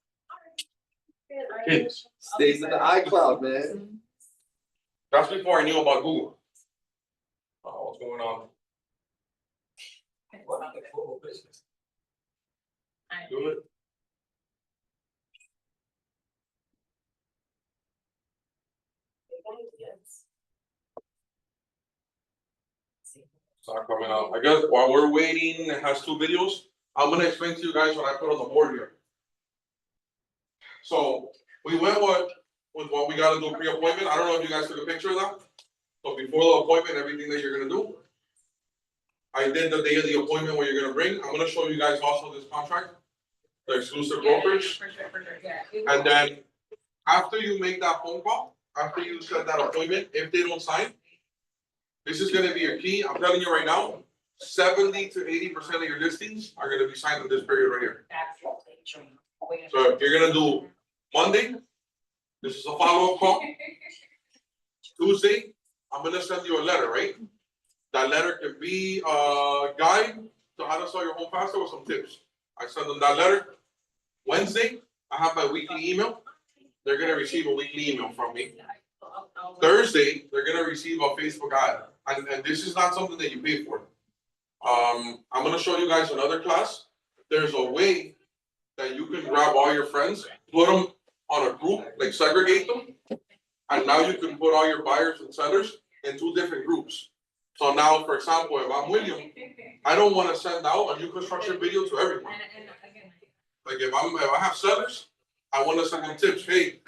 Kids. Stays in the iCloud, man. That's before I knew about Google. Oh, what's going on? Do it. It's not coming out. I guess while we're waiting, it has 2 videos. I'm gonna explain to you guys what I put on the board here. So we went with what we gotta do pre-appointment. I don't know if you guys took a picture of that. So before the appointment, everything that you're gonna do. I did the day of the appointment what you're gonna bring. I'm gonna show you guys also this contract, the exclusive brokerage. For sure, yeah. And then after you make that phone call, after you set that appointment, if they don't sign, this is gonna be your key. I'm telling you right now, 70 to 80% of your listings are gonna be signed in this period right here. So if you're gonna do Monday, this is a follow-up call. Tuesday, I'm gonna send you a letter, right? That letter can be a guide to how to sell your home faster with some tips. I send them that letter. Wednesday, I have my weekly email. They're gonna receive a weekly email from me. Thursday, they're gonna receive a Facebook ad. And this is not something that you pay for. I'm gonna show you guys another class. There's a way that you can grab all your friends, put them on a group, like segregate them. And now you can put all your buyers and sellers in 2 different groups. So now, for example, if I'm William, I don't wanna send out a new construction video to everyone. Like if I have sellers, I wanna send them tips. Hey,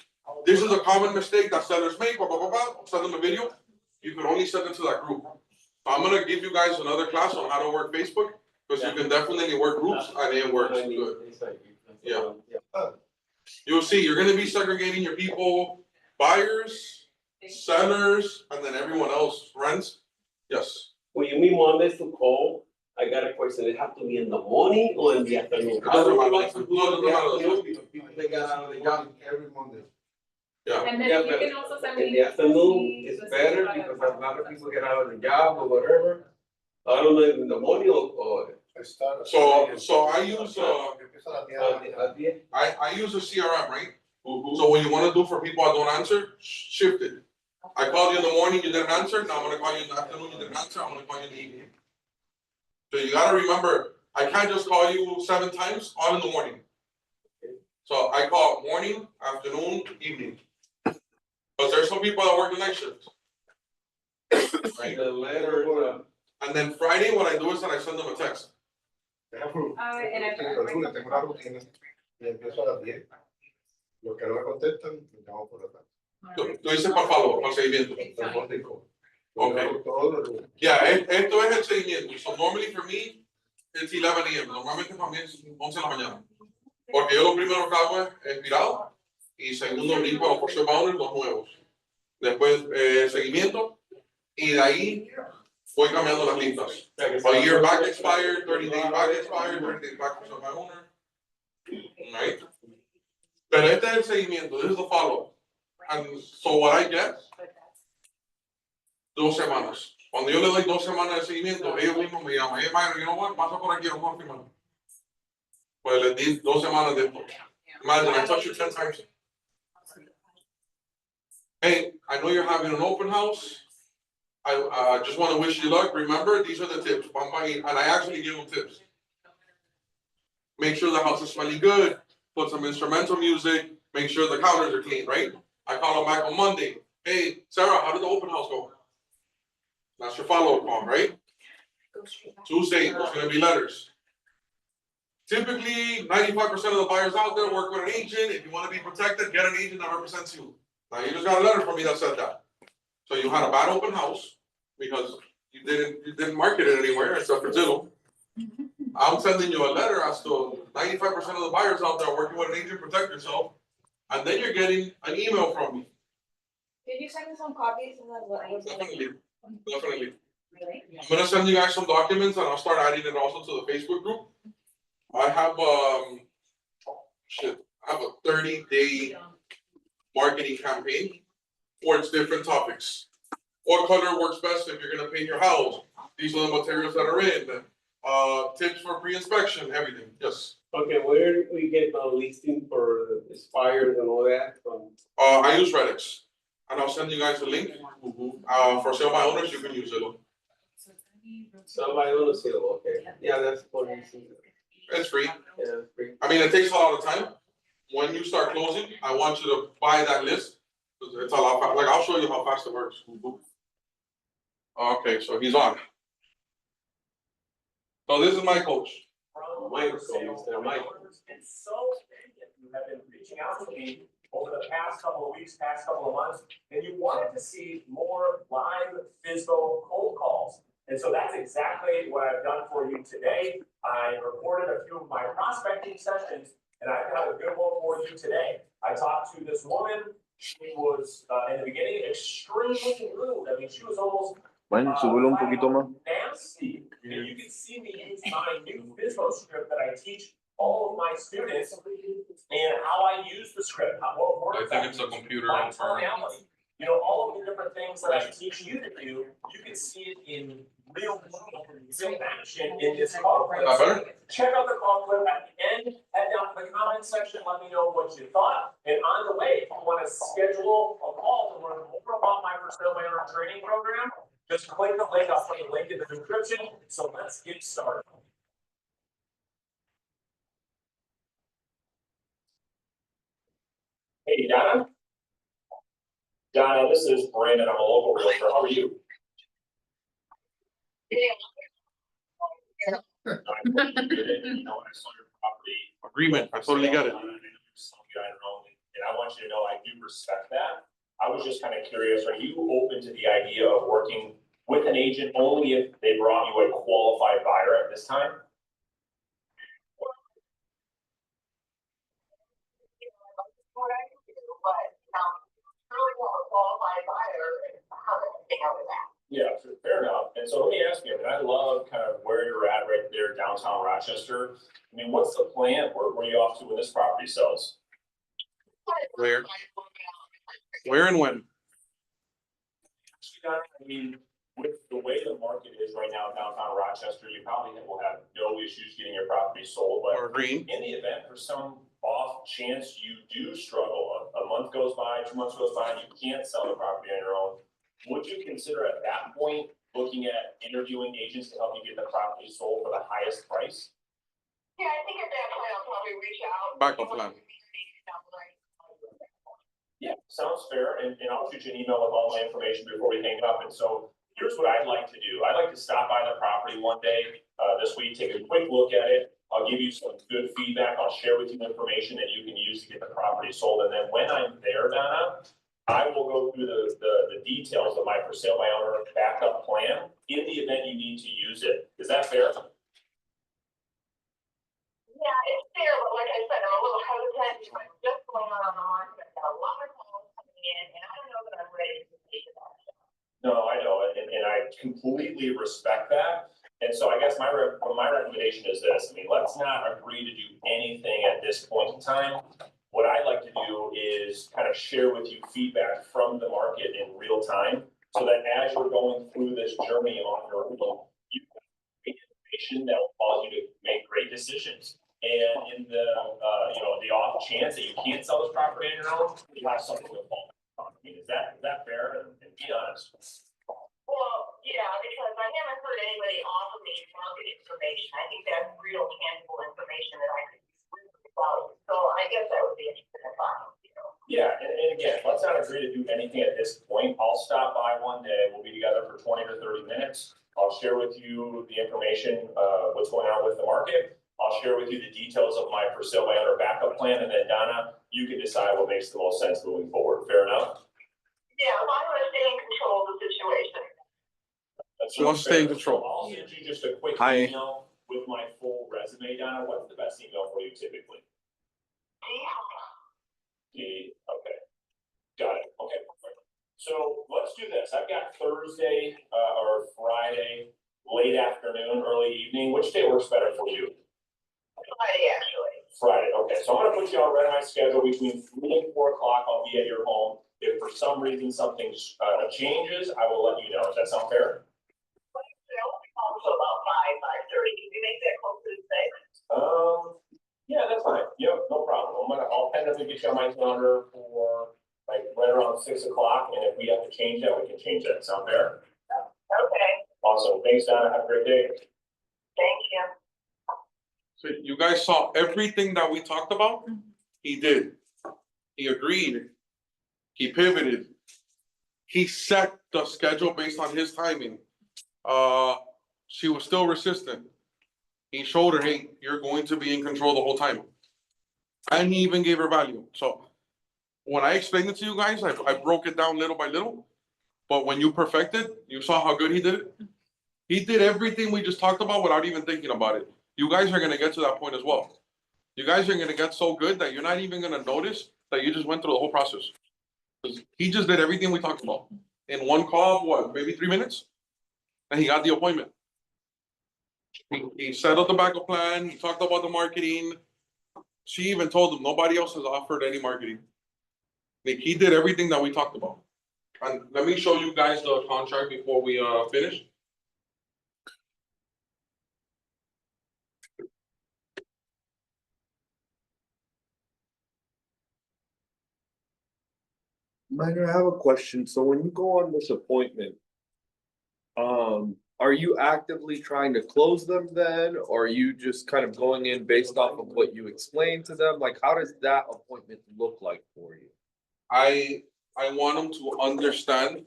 this is a common mistake that sellers make, blah, blah, blah, blah. Send them a video. You can only send it to that group. So I'm gonna give you guys another class on how to work Facebook, because you can definitely work groups and it works good. Yeah. You'll see, you're gonna be segregating your people, buyers, sellers, and then everyone else, friends. Yes. When you mean Mondays to call, I got a question. It have to be in the morning or in the afternoon? Doesn't matter. Like to do it in the Doesn't matter. afternoon, people they got out of the job. Every Monday. Yeah. And then Yeah, you but can also send in me. the afternoon is better because a lot of people get out of the job or whatever. I don't know if in the morning or. So I use I use a CRM, right? So what you wanna do for people that don't answer, shift it. I called you in the morning, you didn't answer, now I'm gonna call you in the afternoon, you didn't answer, I'm gonna call you in the evening. So you gotta remember, I can't just call you 7 times, all in the morning. So I call morning, afternoon, evening. Cause there's some people that work the night shift. Right? The letter, And then Friday, what I do is that I send them a text. Los lunes tengo una rutina y empiezo a las 10. Los que no me contestan, me llamo por la tarde. Tú dices para follow, para seguimiento. Okay. Yeah, esto es el seguimiento. So normally for me, it's 11 a.m. Normalmente para mí es 11 de la mañana. Porque yo lo primero que hago es expirado y segundo brinco a los first bounders, los nuevos. Después seguimiento y de ahí voy cambiando las listas. A year back expired, 30 days back expired, 30 days back for my owner. Right? Pero este es el seguimiento, this is the follow. And so what I get, 2 semanas. Cuando yo le doy 2 semanas de seguimiento, ellos mismos me llaman, hey, Minor, you know what, pasa por aquí, vamos a firmar. Pues les di 2 semanas de esto. Imagine I touch you 10 times. Hey, I know you're having an open house. I just wanna wish you luck. Remember, these are the tips. And I actually give them tips. Make sure the house is smelling good, put some instrumental music, make sure the counters are clean, right? I call them back on Monday. Hey, Sarah, how did the open house go? That's your follow-up call, right? Tuesday, there's gonna be letters. Typically, 95% of the buyers out there work with an agent. If you wanna be protected, get an agent that represents you. Now, you just got a letter from me that said that. So you had a bad open house because you didn't market it anywhere except for Zillow. I'm sending you a letter as to 95% of the buyers out there working with an agent, protect yourself. And then you're getting an email from me. Did you send me some copies of what was it? Definitely. Really? I'm gonna send you guys some documents and I'll start adding it also to the Facebook group. I have I have a 30-day marketing campaign for its different topics. What color works best if you're gonna paint your house? These are the materials that are in. Tips for pre-inspection, everything, yes. Okay, where do we get the listing for Expired and all that from? I use Redx, and I'll send you guys a link. For sale by owners, you can use it. Somebody on the sale, okay, yeah, that's what you see. It's free. Yeah, free. I mean, it takes a lot of time. When you start closing, I want you to buy that list. It's a lot fast. Like, I'll show you how fast it works. Okay, so he's on. So this is my coach. Mike, Mr. Mike. And so many of you have been reaching out to me over the past couple of weeks, past couple of months, and you wanted to see more live FSBO cold calls. And so that's exactly what I've done for you today. I recorded a few of my prospecting sessions, and I've got a good one for you today. I talked to this woman. She was, in the beginning, extremely rude. I mean, she was almost nasty. And you can see me use my new FSBO script that I teach all of my students and how I use the script. I think it's a computer. My tonality. You know, all of the different things that I teach you to do, you can see it in real action in this call clip. Check out the call clip at the end, head down to the comment section, let me know what you thought. And on the way, if you want to schedule a call to learn more about my For Sale by Owner training program, just click the link. I'll put the link in the description. So let's get started. Hey, Donna. Donna, this is Brandon. I'm a local realtor. How are you? Agreement, I totally get it. And I want you to know I do respect that. I was just kind of curious, are you open to the idea of working with an agent only if they brought you a qualified buyer at this time? Yeah, fair enough. And so let me ask you, I mean, I love kind of where you're at right there, downtown Rochester. I mean, what's the plan? Where are you off to when this property sells? Where and when? I mean, with the way the market is right now in downtown Rochester, you probably will have no issues getting your property sold. But Or green? in the event for some off chance you do struggle, a month goes by, 2 months goes by, and you can't sell the property on your own, would you consider at that point looking at interviewing agents to help you get the property sold for the highest price? Yeah, I think at that point I'll probably reach out. Backup plan. Yeah, sounds fair, and I'll shoot you an email with all my information before we hang up. And so here's what I'd like to do. I'd like to stop by the property one day this week, take a quick look at it. I'll give you some good feedback. I'll share with you information that you can use to get the property sold. And then when I'm there, Donna, I will go through the details of my For Sale by Owner backup plan in the event you need to use it. Is that fair? Yeah, it's fair, but like I said, I'm a little hesitant because I'm just going on the market. I've got a lot of calls coming in, and I don't know that I'm ready to take it all. No, I know it, and I completely respect that. And so I guess my recommendation is this. I mean, let's not agree to do anything at this point in time. What I'd like to do is kind of share with you feedback from the market in real time, so that as you're going through this journey on your own, you have information that will cause you to make great decisions. And in the the off off chance that you can't sell this property on your own, you have something to fall back on. I mean, is that fair? And be honest. Well, yeah, because I haven't heard anybody offer me market information. I think that's real tangible information that I could use about. So I guess I would be interested in talking to you. Yeah, and again, let's not agree to do anything at this point. I'll stop by one day. We'll be together for 20 to 30 minutes. I'll share with you the information, what's going on with the market. I'll share with you the details of my for sale by owner backup plan, and then Donna, you can decide what makes the most sense moving forward. Fair enough? Yeah, well, I want to stay in control of the situation. That's She wants to stay in control. I'll send you just a quick Hi. email with my full resume, Donna. What's the best email for you typically? Okay. Got it. Okay, perfect. So let's do this. I've got Thursday, or Friday, late afternoon, early evening. Which day works better for you? Friday, actually. Friday, okay. So I'm gonna put you on right on my schedule between 3 and 4 o'clock. I'll be at your home. If for some reason something changes, I will let you know. Does that sound fair? Also about 5:30. Can we make that close to the day? Yeah, that's fine. Yep, no problem. I'll tentatively get you on my calendar for like right around 6 o'clock, and if we have to change that, we can change that. Sound fair? Okay, Awesome. Thanks, Donna. Have a great day. thank you. So you guys saw everything that we talked about? He did. He agreed. He pivoted. He set the schedule based on his timing. She was still resistant. He showed her, hey, you're going to be in control the whole time. And he even gave her value. So when I explained it to you guys, I broke it down little by little. But when you perfected, you saw how good he did it. He did everything we just talked about without even thinking about it. You guys are gonna get to that point as well. You guys are gonna get so good that you're not even gonna notice that you just went through the whole process. Because he just did everything we talked about. In one call, of what, maybe 3 minutes? And he got the appointment. He set up the backup plan, he talked about the marketing. She even told him nobody else has offered any marketing. Like, he did everything that we talked about. And let me show you guys the contract before we finish. Minor, I have a question. So when you go on this appointment, are you actively trying to close them then? Or are you just kind of going in based off of what you explained to them? Like, how does that appointment look like for you? I want them to understand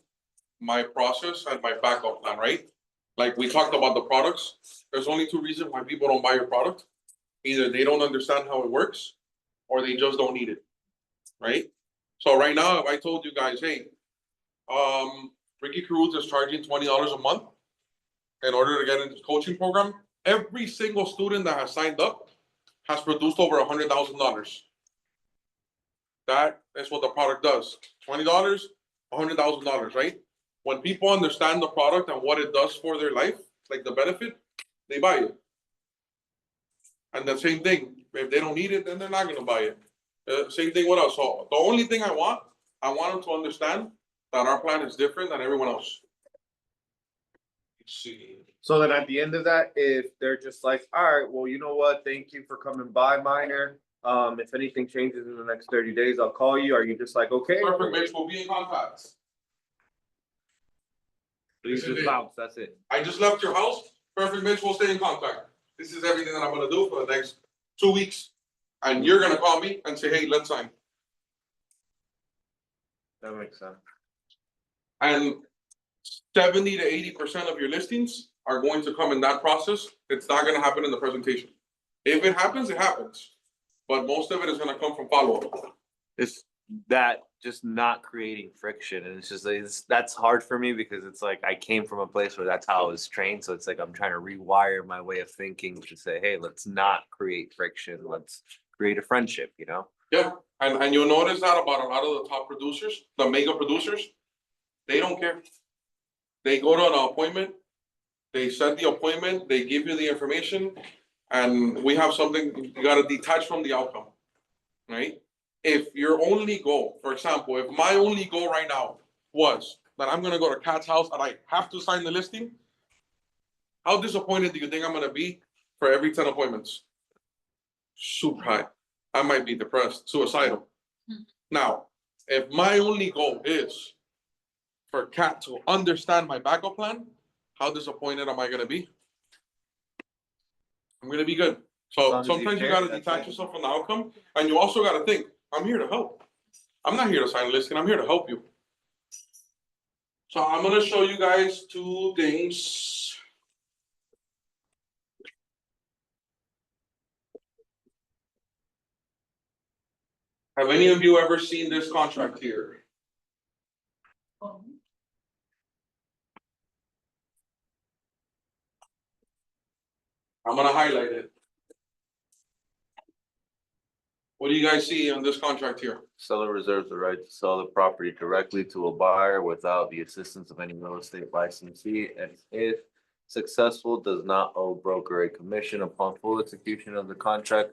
my process and my backup plan, right? Like we talked about the products. There's only 2 reasons why people don't buy your product. Either they don't understand how it works, or they just don't need it, right? So right now, if I told you guys, hey, Ricky Cruz is charging $20 a month in order to get into the coaching program, every single student that has signed up has produced over $100,000. That is what the product does. $20, $100,000, right? When people understand the product and what it does for their life, like the benefit, they buy it. And the same thing, if they don't need it, then they're not gonna buy it. Same thing with us. So the only thing I want them to understand that our plan is different than everyone else. Let's see. So then at the end of that, if they're just like, all right, well, you know what? Thank you for coming by, Minor. If anything changes in the next 30 days, I'll call you. Are you just like, okay? Perfect, Mitch, we'll be in contact. Please just bounce, that's it. I just left your house. Perfect, Mitch, we'll stay in contact. This is everything that I'm gonna do for the next 2 weeks. And you're gonna call me and say, hey, let's sign. That makes sense. And 70 to 80% of your listings are going to come in that process. It's not gonna happen in the presentation. If it happens, it happens. But most of it is gonna come from follow-up. It's that just not creating friction, and it's just like, that's hard for me because it's like I came from a place where that's how I was trained, so it's like I'm trying to rewire my way of thinking to say, hey, let's not create friction, let's create a friendship, you know? Yeah, and you'll notice that about a lot of the top producers, the mega producers, they don't care. They go to an appointment, they set the appointment, they give you the information, and we have something, you gotta detach from the outcome, right? If your only goal, for example, if my only goal right now was that I'm gonna go to Kat's house and I have to sign the listing, how disappointed do you think I'm gonna be for every 10 appointments? Super high. I might be depressed, suicidal. Now, if my only goal is for Kat to understand my backup plan, how disappointed am I gonna be? I'm gonna be good. As So long as you sometimes you care, gotta that's detach it. yourself from the outcome, and you also gotta think, I'm here to help. I'm not here to sign a listing, I'm here to help you. So I'm gonna show you guys two things. Have any of you ever seen this contract here? I'm gonna highlight it. What do you guys see on this contract here? Seller reserves the right to sell the property directly to a buyer without the assistance of any real estate licensee, and if successful, does not owe broker a commission upon full execution of the contract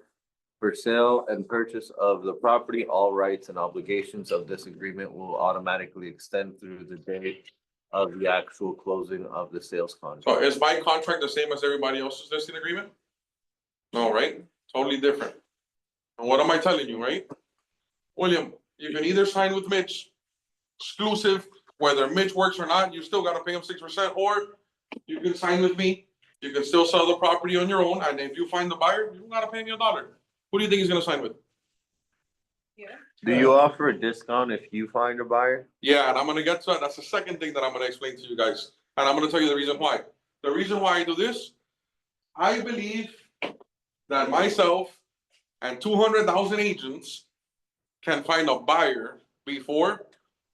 for sale and purchase of the property. All rights and obligations of this agreement will automatically extend through the date of the actual closing of the sales contract. So is my contract the same as everybody else's listing agreement? No, right? Totally different. And what am I telling you, right? William, you can either sign with Mitch, exclusive, whether Mitch works or not, you still gotta pay him 6%, or you can sign with me, you can still sell the property on your own, and if you find the buyer, you don't gotta pay me $1. Who do you think he's gonna sign with? Do you offer a discount if you find a buyer? Yeah, and I'm gonna get to that. That's the second thing that I'm gonna explain to you guys. And I'm gonna tell you the reason why. The reason why I do this, I believe that myself and 200,000 agents can find a buyer before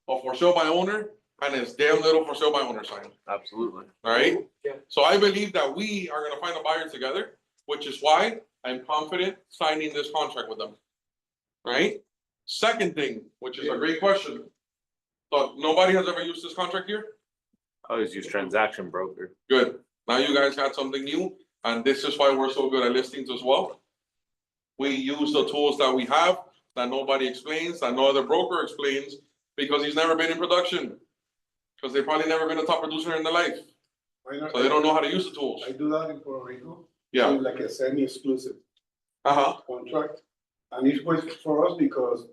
a for sale by owner and it's damn little for sale by owner sign. Absolutely. All right? Yeah. So I believe that we are gonna find a buyer together, which is why I'm confident signing this contract with them. Right? Second thing, which is a great question. So nobody has ever used this contract here? I always use transaction broker. Good. Now you guys got something new, and this is why we're so good at listings as well. We use the tools that we have, that nobody explains, that no other broker explains, because he's never been in production. Because they've probably never been a top producer in their life, so they don't know how to use the tools. I do that in Puerto Rico. Yeah. So like a semi-exclusive contract. And it works for us because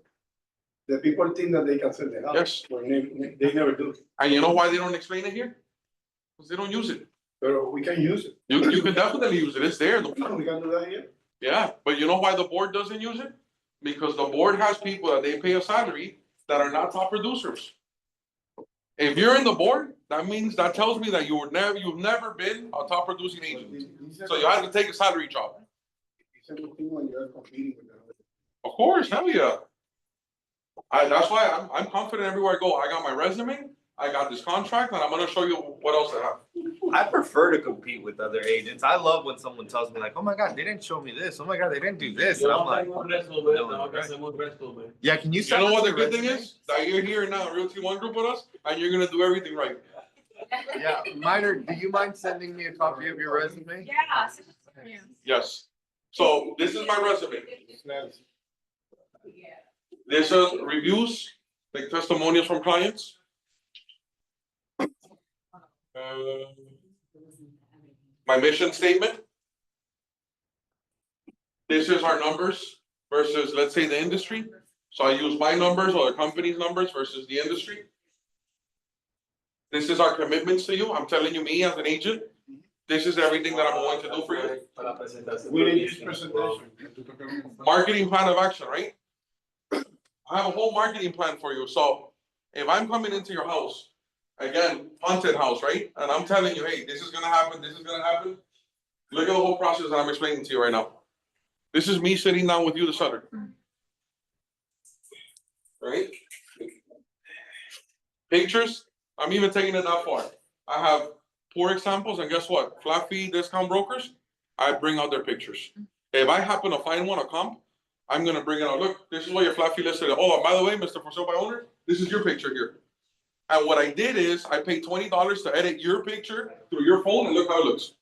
the people think that they can sell the house. Yes. But they never do. And you know why they don't explain it here? Because they don't use it. But we can use it. You can definitely use it, it's there. We can do that here. Yeah, but you know why the board doesn't use it? Because the board has people that they pay a salary that are not top producers. If you're in the board, that tells me that you've never been a top producing agent. So you have to take a salary job. It's a good thing when you're competing with them. Of course, hell yeah. That's why I'm confident everywhere I go. I got my resume, I got this contract, and I'm gonna show you what else I have. I prefer to compete with other agents. I love when someone tells me like, oh my God, they didn't show me this. Oh my God, they didn't do this. And I'm like, yeah, can you You know what the good thing is? That you're here now, Realty One Group with us, and you're gonna do everything right. Yeah, Minor, do you mind sending me a copy of your resume? Yeah. Yes. So this is my resume. This is reviews, like testimonials from clients. My mission statement. This is our numbers versus, let's say, the industry. So I use my numbers or the company's numbers versus the industry. This is our commitments to you. I'm telling you, me as an agent, this is everything that I'm going to do for you. We need this presentation. Marketing plan of action, right? I have a whole marketing plan for you. So if I'm coming into your house, again, haunted house, right? And I'm telling you, hey, this is gonna happen, this is gonna happen. Look at the whole process that I'm explaining to you right now. This is me sitting down with you, the seller. Right? Pictures, I'm even taking it that far. I have poor examples, and guess what? Flat fee discount brokers, I bring out their pictures. If I happen to find one, a comp, I'm gonna bring it out. Look, this is what your flat fee listed. Oh, and by the way, Mr. For Sale by Owner, this is your picture here. And what I did is I paid $20 to edit your picture through your phone, and look how it looks.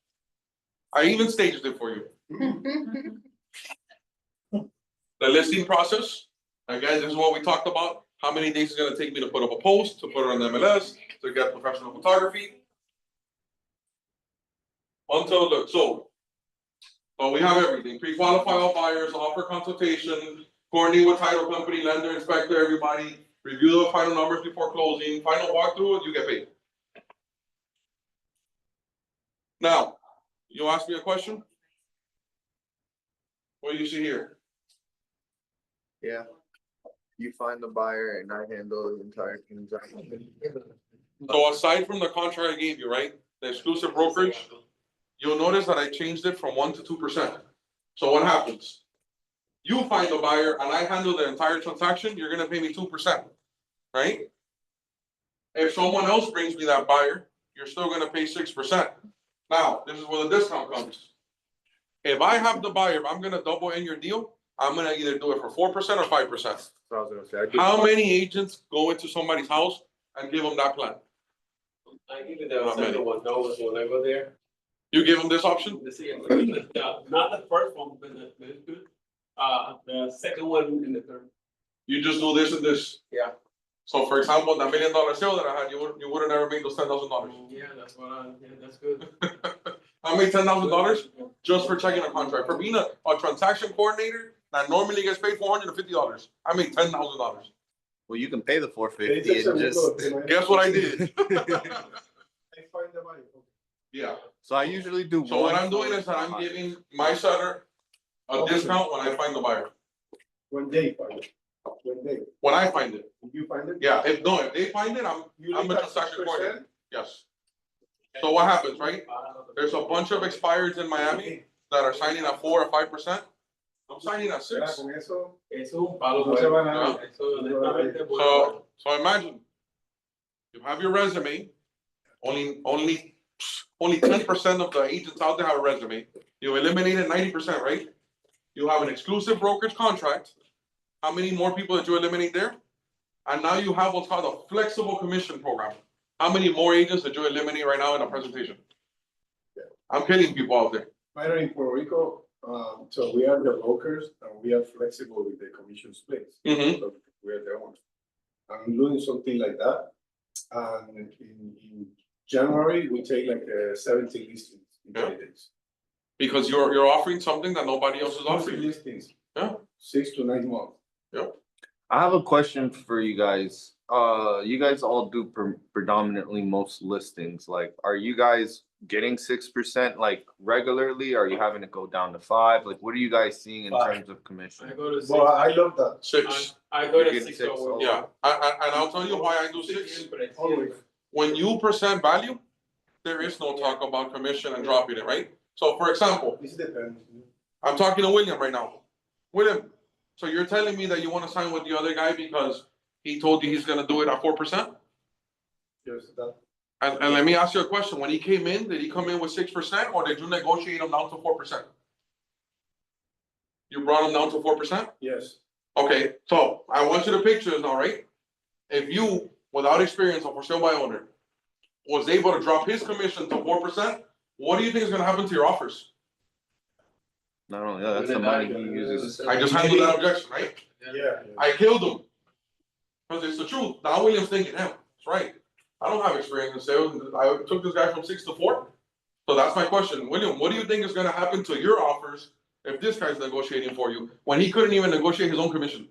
I even staged it for you. The listing process, again, this is what we talked about. How many days it's gonna take me to put up a post, to put it on the MLS, to get professional photography. Until look, so So we have everything, pre-qualify all buyers, offer consultation, coordinate with title company, lender, inspector, everybody, review the final numbers before closing, final walkthrough, you get paid. Now, you asked me a question? What do you see here? Yeah. You find the buyer and I handle the entire transaction. So aside from the contract I gave you, right, the exclusive brokerage, you'll notice that I changed it from 1% to 2%. So what happens? You find the buyer and I handle the entire transaction, you're gonna pay me 2%, right? If someone else brings me that buyer, you're still gonna pay 6%. Now, this is where the discount comes. If I have the buyer, if I'm gonna double in your deal, I'm gonna either do it for 4% or 5%. So I was gonna say, I do. How many agents go into somebody's house and give them that plan? I give you the second one, those when I go there. You give them this option? Not the first one, but the second one and the third. You just do this and this. Yeah. So for example, the $1 million sale that I had, you would have never made those $10,000. Yeah, that's that's good. I made $10,000 just for checking a contract. For being a transaction coordinator that normally gets paid $450, I made $10,000. Well, you can pay the 450 and just. Guess what I did? Yeah. So I usually do. So what I'm doing is that I'm giving my seller a discount when I find the buyer. When they find it. When I find it. You find it? Yeah, if they find it, I'm a transaction coordinator. Yes. So what happens, right? There's a bunch of expireds in Miami that are signing at 4 or 5%. I'm signing at 6. So imagine you have your resume. Only 10% of the agents out there have a resume. You eliminated 90%, right? You have an exclusive brokerage contract. How many more people did you eliminate there? And now you have what's called a flexible commission program. How many more agents did you eliminate right now in a presentation? I'm killing people out there. Minor in Puerto Rico, so we are the brokers and we are flexible with the commission splits. Mhm. So we are the owners. I'm doing something like that. And in January, we take like 70 listings in 30 days. Because you're offering something that nobody else is offering. Listings. Yeah. 6 to 9 months. Yeah. I have a question for you guys. You guys all do predominantly most listings. Like, are you guys getting 6% like regularly? Are you having to go down to 5? Like, what are you guys seeing in 5. terms of commission? I go to 6. Well, I love that. 6. I go You're to getting 6 6 over. Yeah. And I'll tell you why I do 6. Always. When you present value, there is no talk about commission and dropping it, right? So for example, This depends. I'm talking to William right now. William, so you're telling me that you want to sign with the other guy because he told you he's gonna do it at 4%? Yes, that. And let me ask you a question. When he came in, did he come in with 6% or did you negotiate him down to 4%? You brought him down to 4%? Yes. Okay, so I want you to picture this now, right? If you, without experience of for sale by owner, was able to drop his commission to 4%, what do you think is gonna happen to your offers? Not only that, that's the money he uses. I just handled that objection, right? Yeah. I killed him. Because it's the truth. Now William's thinking, damn, that's right. I don't have experience in sales. I took this guy from 6 to 4. So that's my question. William, what do you think is gonna happen to your offers if this guy's negotiating for you when he couldn't even negotiate his own commission?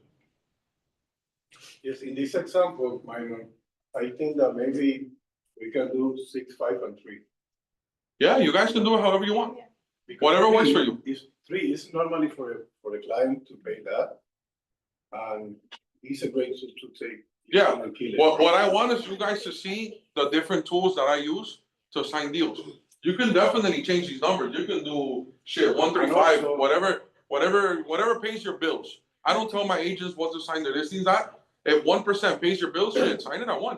Yes, in this example, Minor, I think that maybe we can do 6, 5, and 3. Yeah, you guys can do it however you want. Because Whatever works for 3 you. is 3 is normally for the client to pay that. And it's a great to take. Yeah, and kill it. what I want is you guys to see the different tools that I use to sign deals. You can definitely change these numbers. You can do shit, 1 through 5, whatever pays your bills. I don't tell my agents what to sign their listings at. If 1% pays your bills, shit, sign it at 1.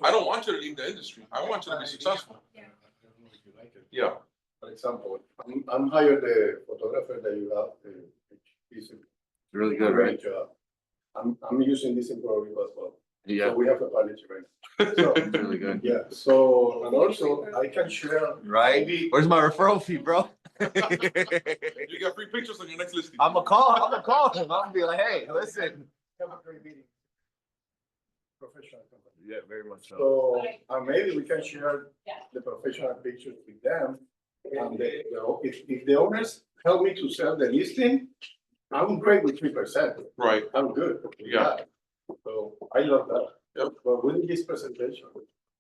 I don't want you to leave the industry. I want you to be successful. I don't know if you like it. Yeah. For example, I'm hired the photographer that you have. He's a Really good, great right? job. I'm using this in Puerto Rico as well. Yeah, So we have a partnership, right? So, it's really good. yeah, so, and also I can share. Right? maybe- Where's my referral fee, bro? You got free pictures on your next listing. I'm gonna call him. I'm gonna be like, hey, listen. Have a great meeting. Professional company. Yeah, very much so. So, maybe we can share the professional pictures with them And if the owners help me to sell the listing, I'm great with 3%. Right, I'm good. with Yeah. that. So I love that. Yep. But with this presentation,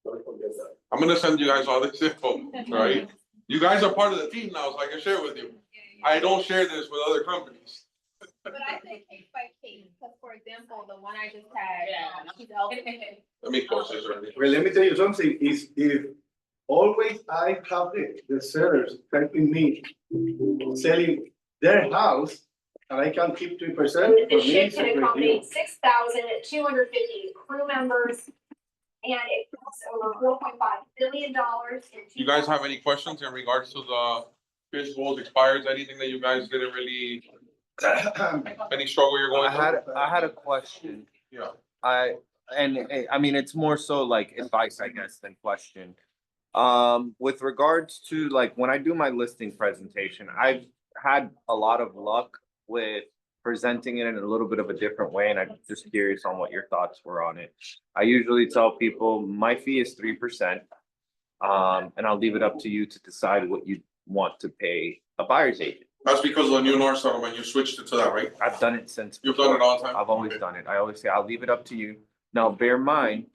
don't forget that. I'm gonna send you guys all this info, right? You guys are part of the team now, so I can share with you. I don't share this with other companies. But I say case by case, because for example, the one I just had, she's elderly. Let me post this already. Well, let me tell you something, is if always I have the sellers helping me selling their house, and I can keep 3%, for me, The ship it's a can great deal. accommodate 6,250 crew members. And it costs over $4.5 billion in. You guys have any questions in regards to the FSBOs, expires, anything that you guys didn't really, any struggle you're going through? I had a question. Yeah. I mean, it's more so like advice, I guess, than question. With regards to like, when I do my listing presentation, I've had a lot of luck with presenting it in a little bit of a different way, and I'm just curious on what your thoughts were on it. I usually tell people my fee is 3%. And I'll leave it up to you to decide what you want to pay a buyer's agent. That's because of the new North settlement, you switched it to that, right? I've done it since. You've done it all the time? I've always done it. I always say, I'll leave it up to you. Now, bear in mind,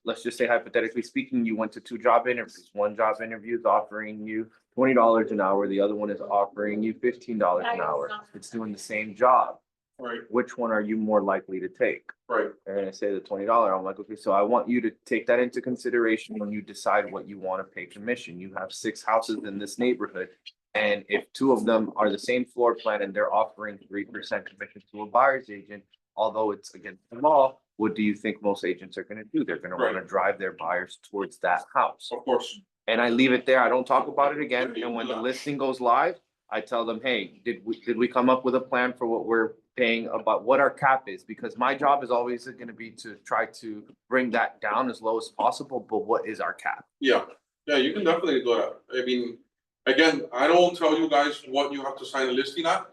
let's just say hypothetically speaking, you went to 2 job interviews. One job interview is offering you $20 an hour. The other one is offering you $15 an hour. It's doing the same job. Right, Which one are you more likely to take? right. They're gonna say the $20. I'm like, okay, so I want you to take that into consideration when you decide what you want to pay commission. You have 6 houses in this neighborhood. And if 2 of them are the same floor plan and they're offering 3% commission to a buyer's agent, although it's against the law, what do you think most agents are gonna do? They're gonna wanna drive their buyers towards that house. Of course. And I leave it there. I don't talk about it again. And when the listing goes live, I tell them, hey, did we come up with a plan for what we're paying, about what our cap is? Because my job is always gonna be to try to bring that down as low as possible, but what is our cap? Yeah, you can definitely do that. I mean, again, I don't tell you guys what you have to sign a listing at.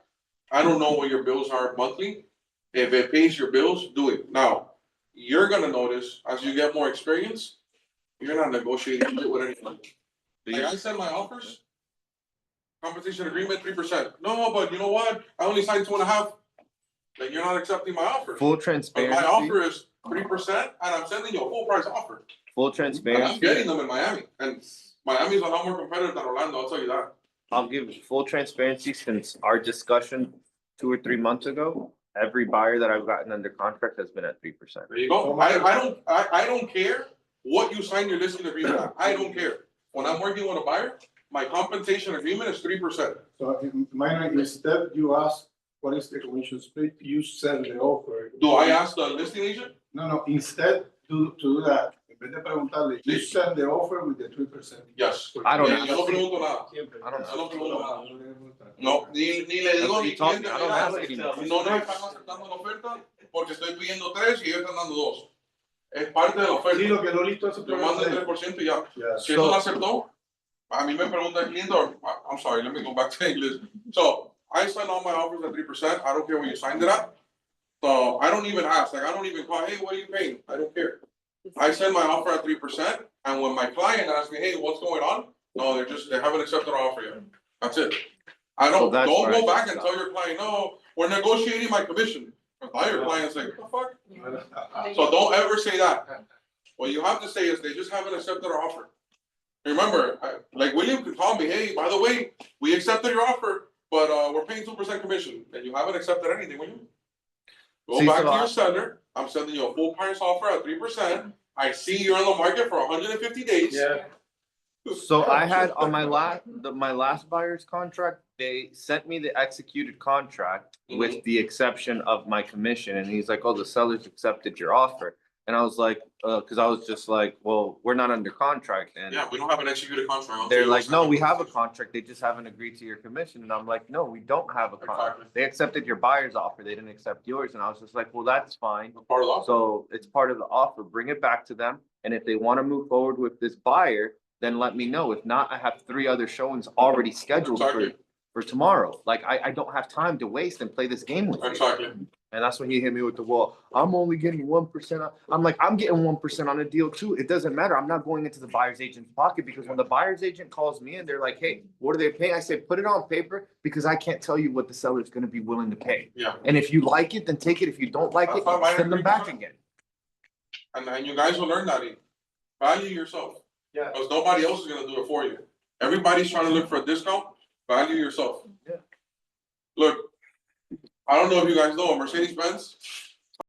I don't know what your bills are monthly. If it pays your bills, do it. Now, you're gonna notice as you get more experience, you're not negotiating shit with anyone. Like I send my offers, compensation agreement, 3%. No, but you know what? I only signed 2.5. Like you're not accepting my offer. Full But transparency. my offer is 3% and I'm sending you a full price offer. Full And I'm transparency. getting them in Miami, and Miami's a lot more competitive than Orlando, I'll tell you that. I'll give full transparency. Since our discussion 2 or 3 months ago, every buyer that I've gotten under contract has been at 3%. There you go. I don't care what you sign your listing agreement at. I don't care. When I'm working with a buyer, my compensation agreement is 3%. So Minor, instead you ask, what is the commission split? You send the offer. Do I ask the listing agent? No, instead to do that, en vez de preguntarle, you send the offer with the 3%. Yes. I don't Yo ask. no pregunto nada. I don't Yo no pregunto nada. know. No, ni le digo a mi cliente, I don't mira, ask anymore. no están aceptando la oferta porque estoy pidiendo 3 y ellos están dando 2. Es parte de la Sí, oferta. lo que no listo hace Yo mando el 3% y ya. Yeah. Si eso no aceptó, a mí me pregunta el cliente, I'm sorry, let me go back to English. So I sign all my offers at 3%. I don't care what you signed it at. So I don't even ask, like I don't even call, hey, what are you paying? I don't care. I send my offer at 3%, and when my client asks me, hey, what's going on? No, they haven't accepted our offer yet. That's it. Don't go back and tell your client, no, we're negotiating my commission. Tell your client, say, what the fuck? So don't ever say that. What you have to say is they just haven't accepted our offer. Remember, like William could call me, hey, by the way, we accepted your offer, but we're paying 2% commission, and you haven't accepted anything, William. Go back to your sender. I'm sending you a full price offer at 3%. I see you're on the market for 150 days. Yeah. So I had on my last buyer's contract, they sent me the executed contract with the exception of my commission. And he's like, oh, the sellers accepted your offer. And I was like, cause I was just like, well, we're not under contract. And Yeah, we don't have an executed contract. they're like, no, we have a contract. They just haven't agreed to your commission. And I'm like, no, we don't have a contract. Exactly. They accepted your buyer's offer. They didn't accept yours. And I was just like, well, that's fine. Part of the offer. So it's part of the offer. Bring it back to them. And if they want to move forward with this buyer, then let me know. If not, I have 3 other showings already scheduled Exactly. for tomorrow. Like I don't have time to waste and play this game with you. Exactly. And that's when he hit me with the wall. I'm only getting 1%. I'm like, I'm getting 1% on a deal too. It doesn't matter. I'm not going into the buyer's agent's pocket because when the buyer's agent calls me and they're like, hey, what are they paying? I say, put it on paper because I can't tell you what the seller is going to be willing to pay. Yeah. And if you like it, then take it. If you don't like it, That's not my send them back agreement. again. And you guys will learn that. Value yourself. Yeah. Because nobody else is gonna do it for you. Everybody's trying to look for a discount. Value yourself. Yeah. Look, I don't know if you guys know, Mercedes-Benz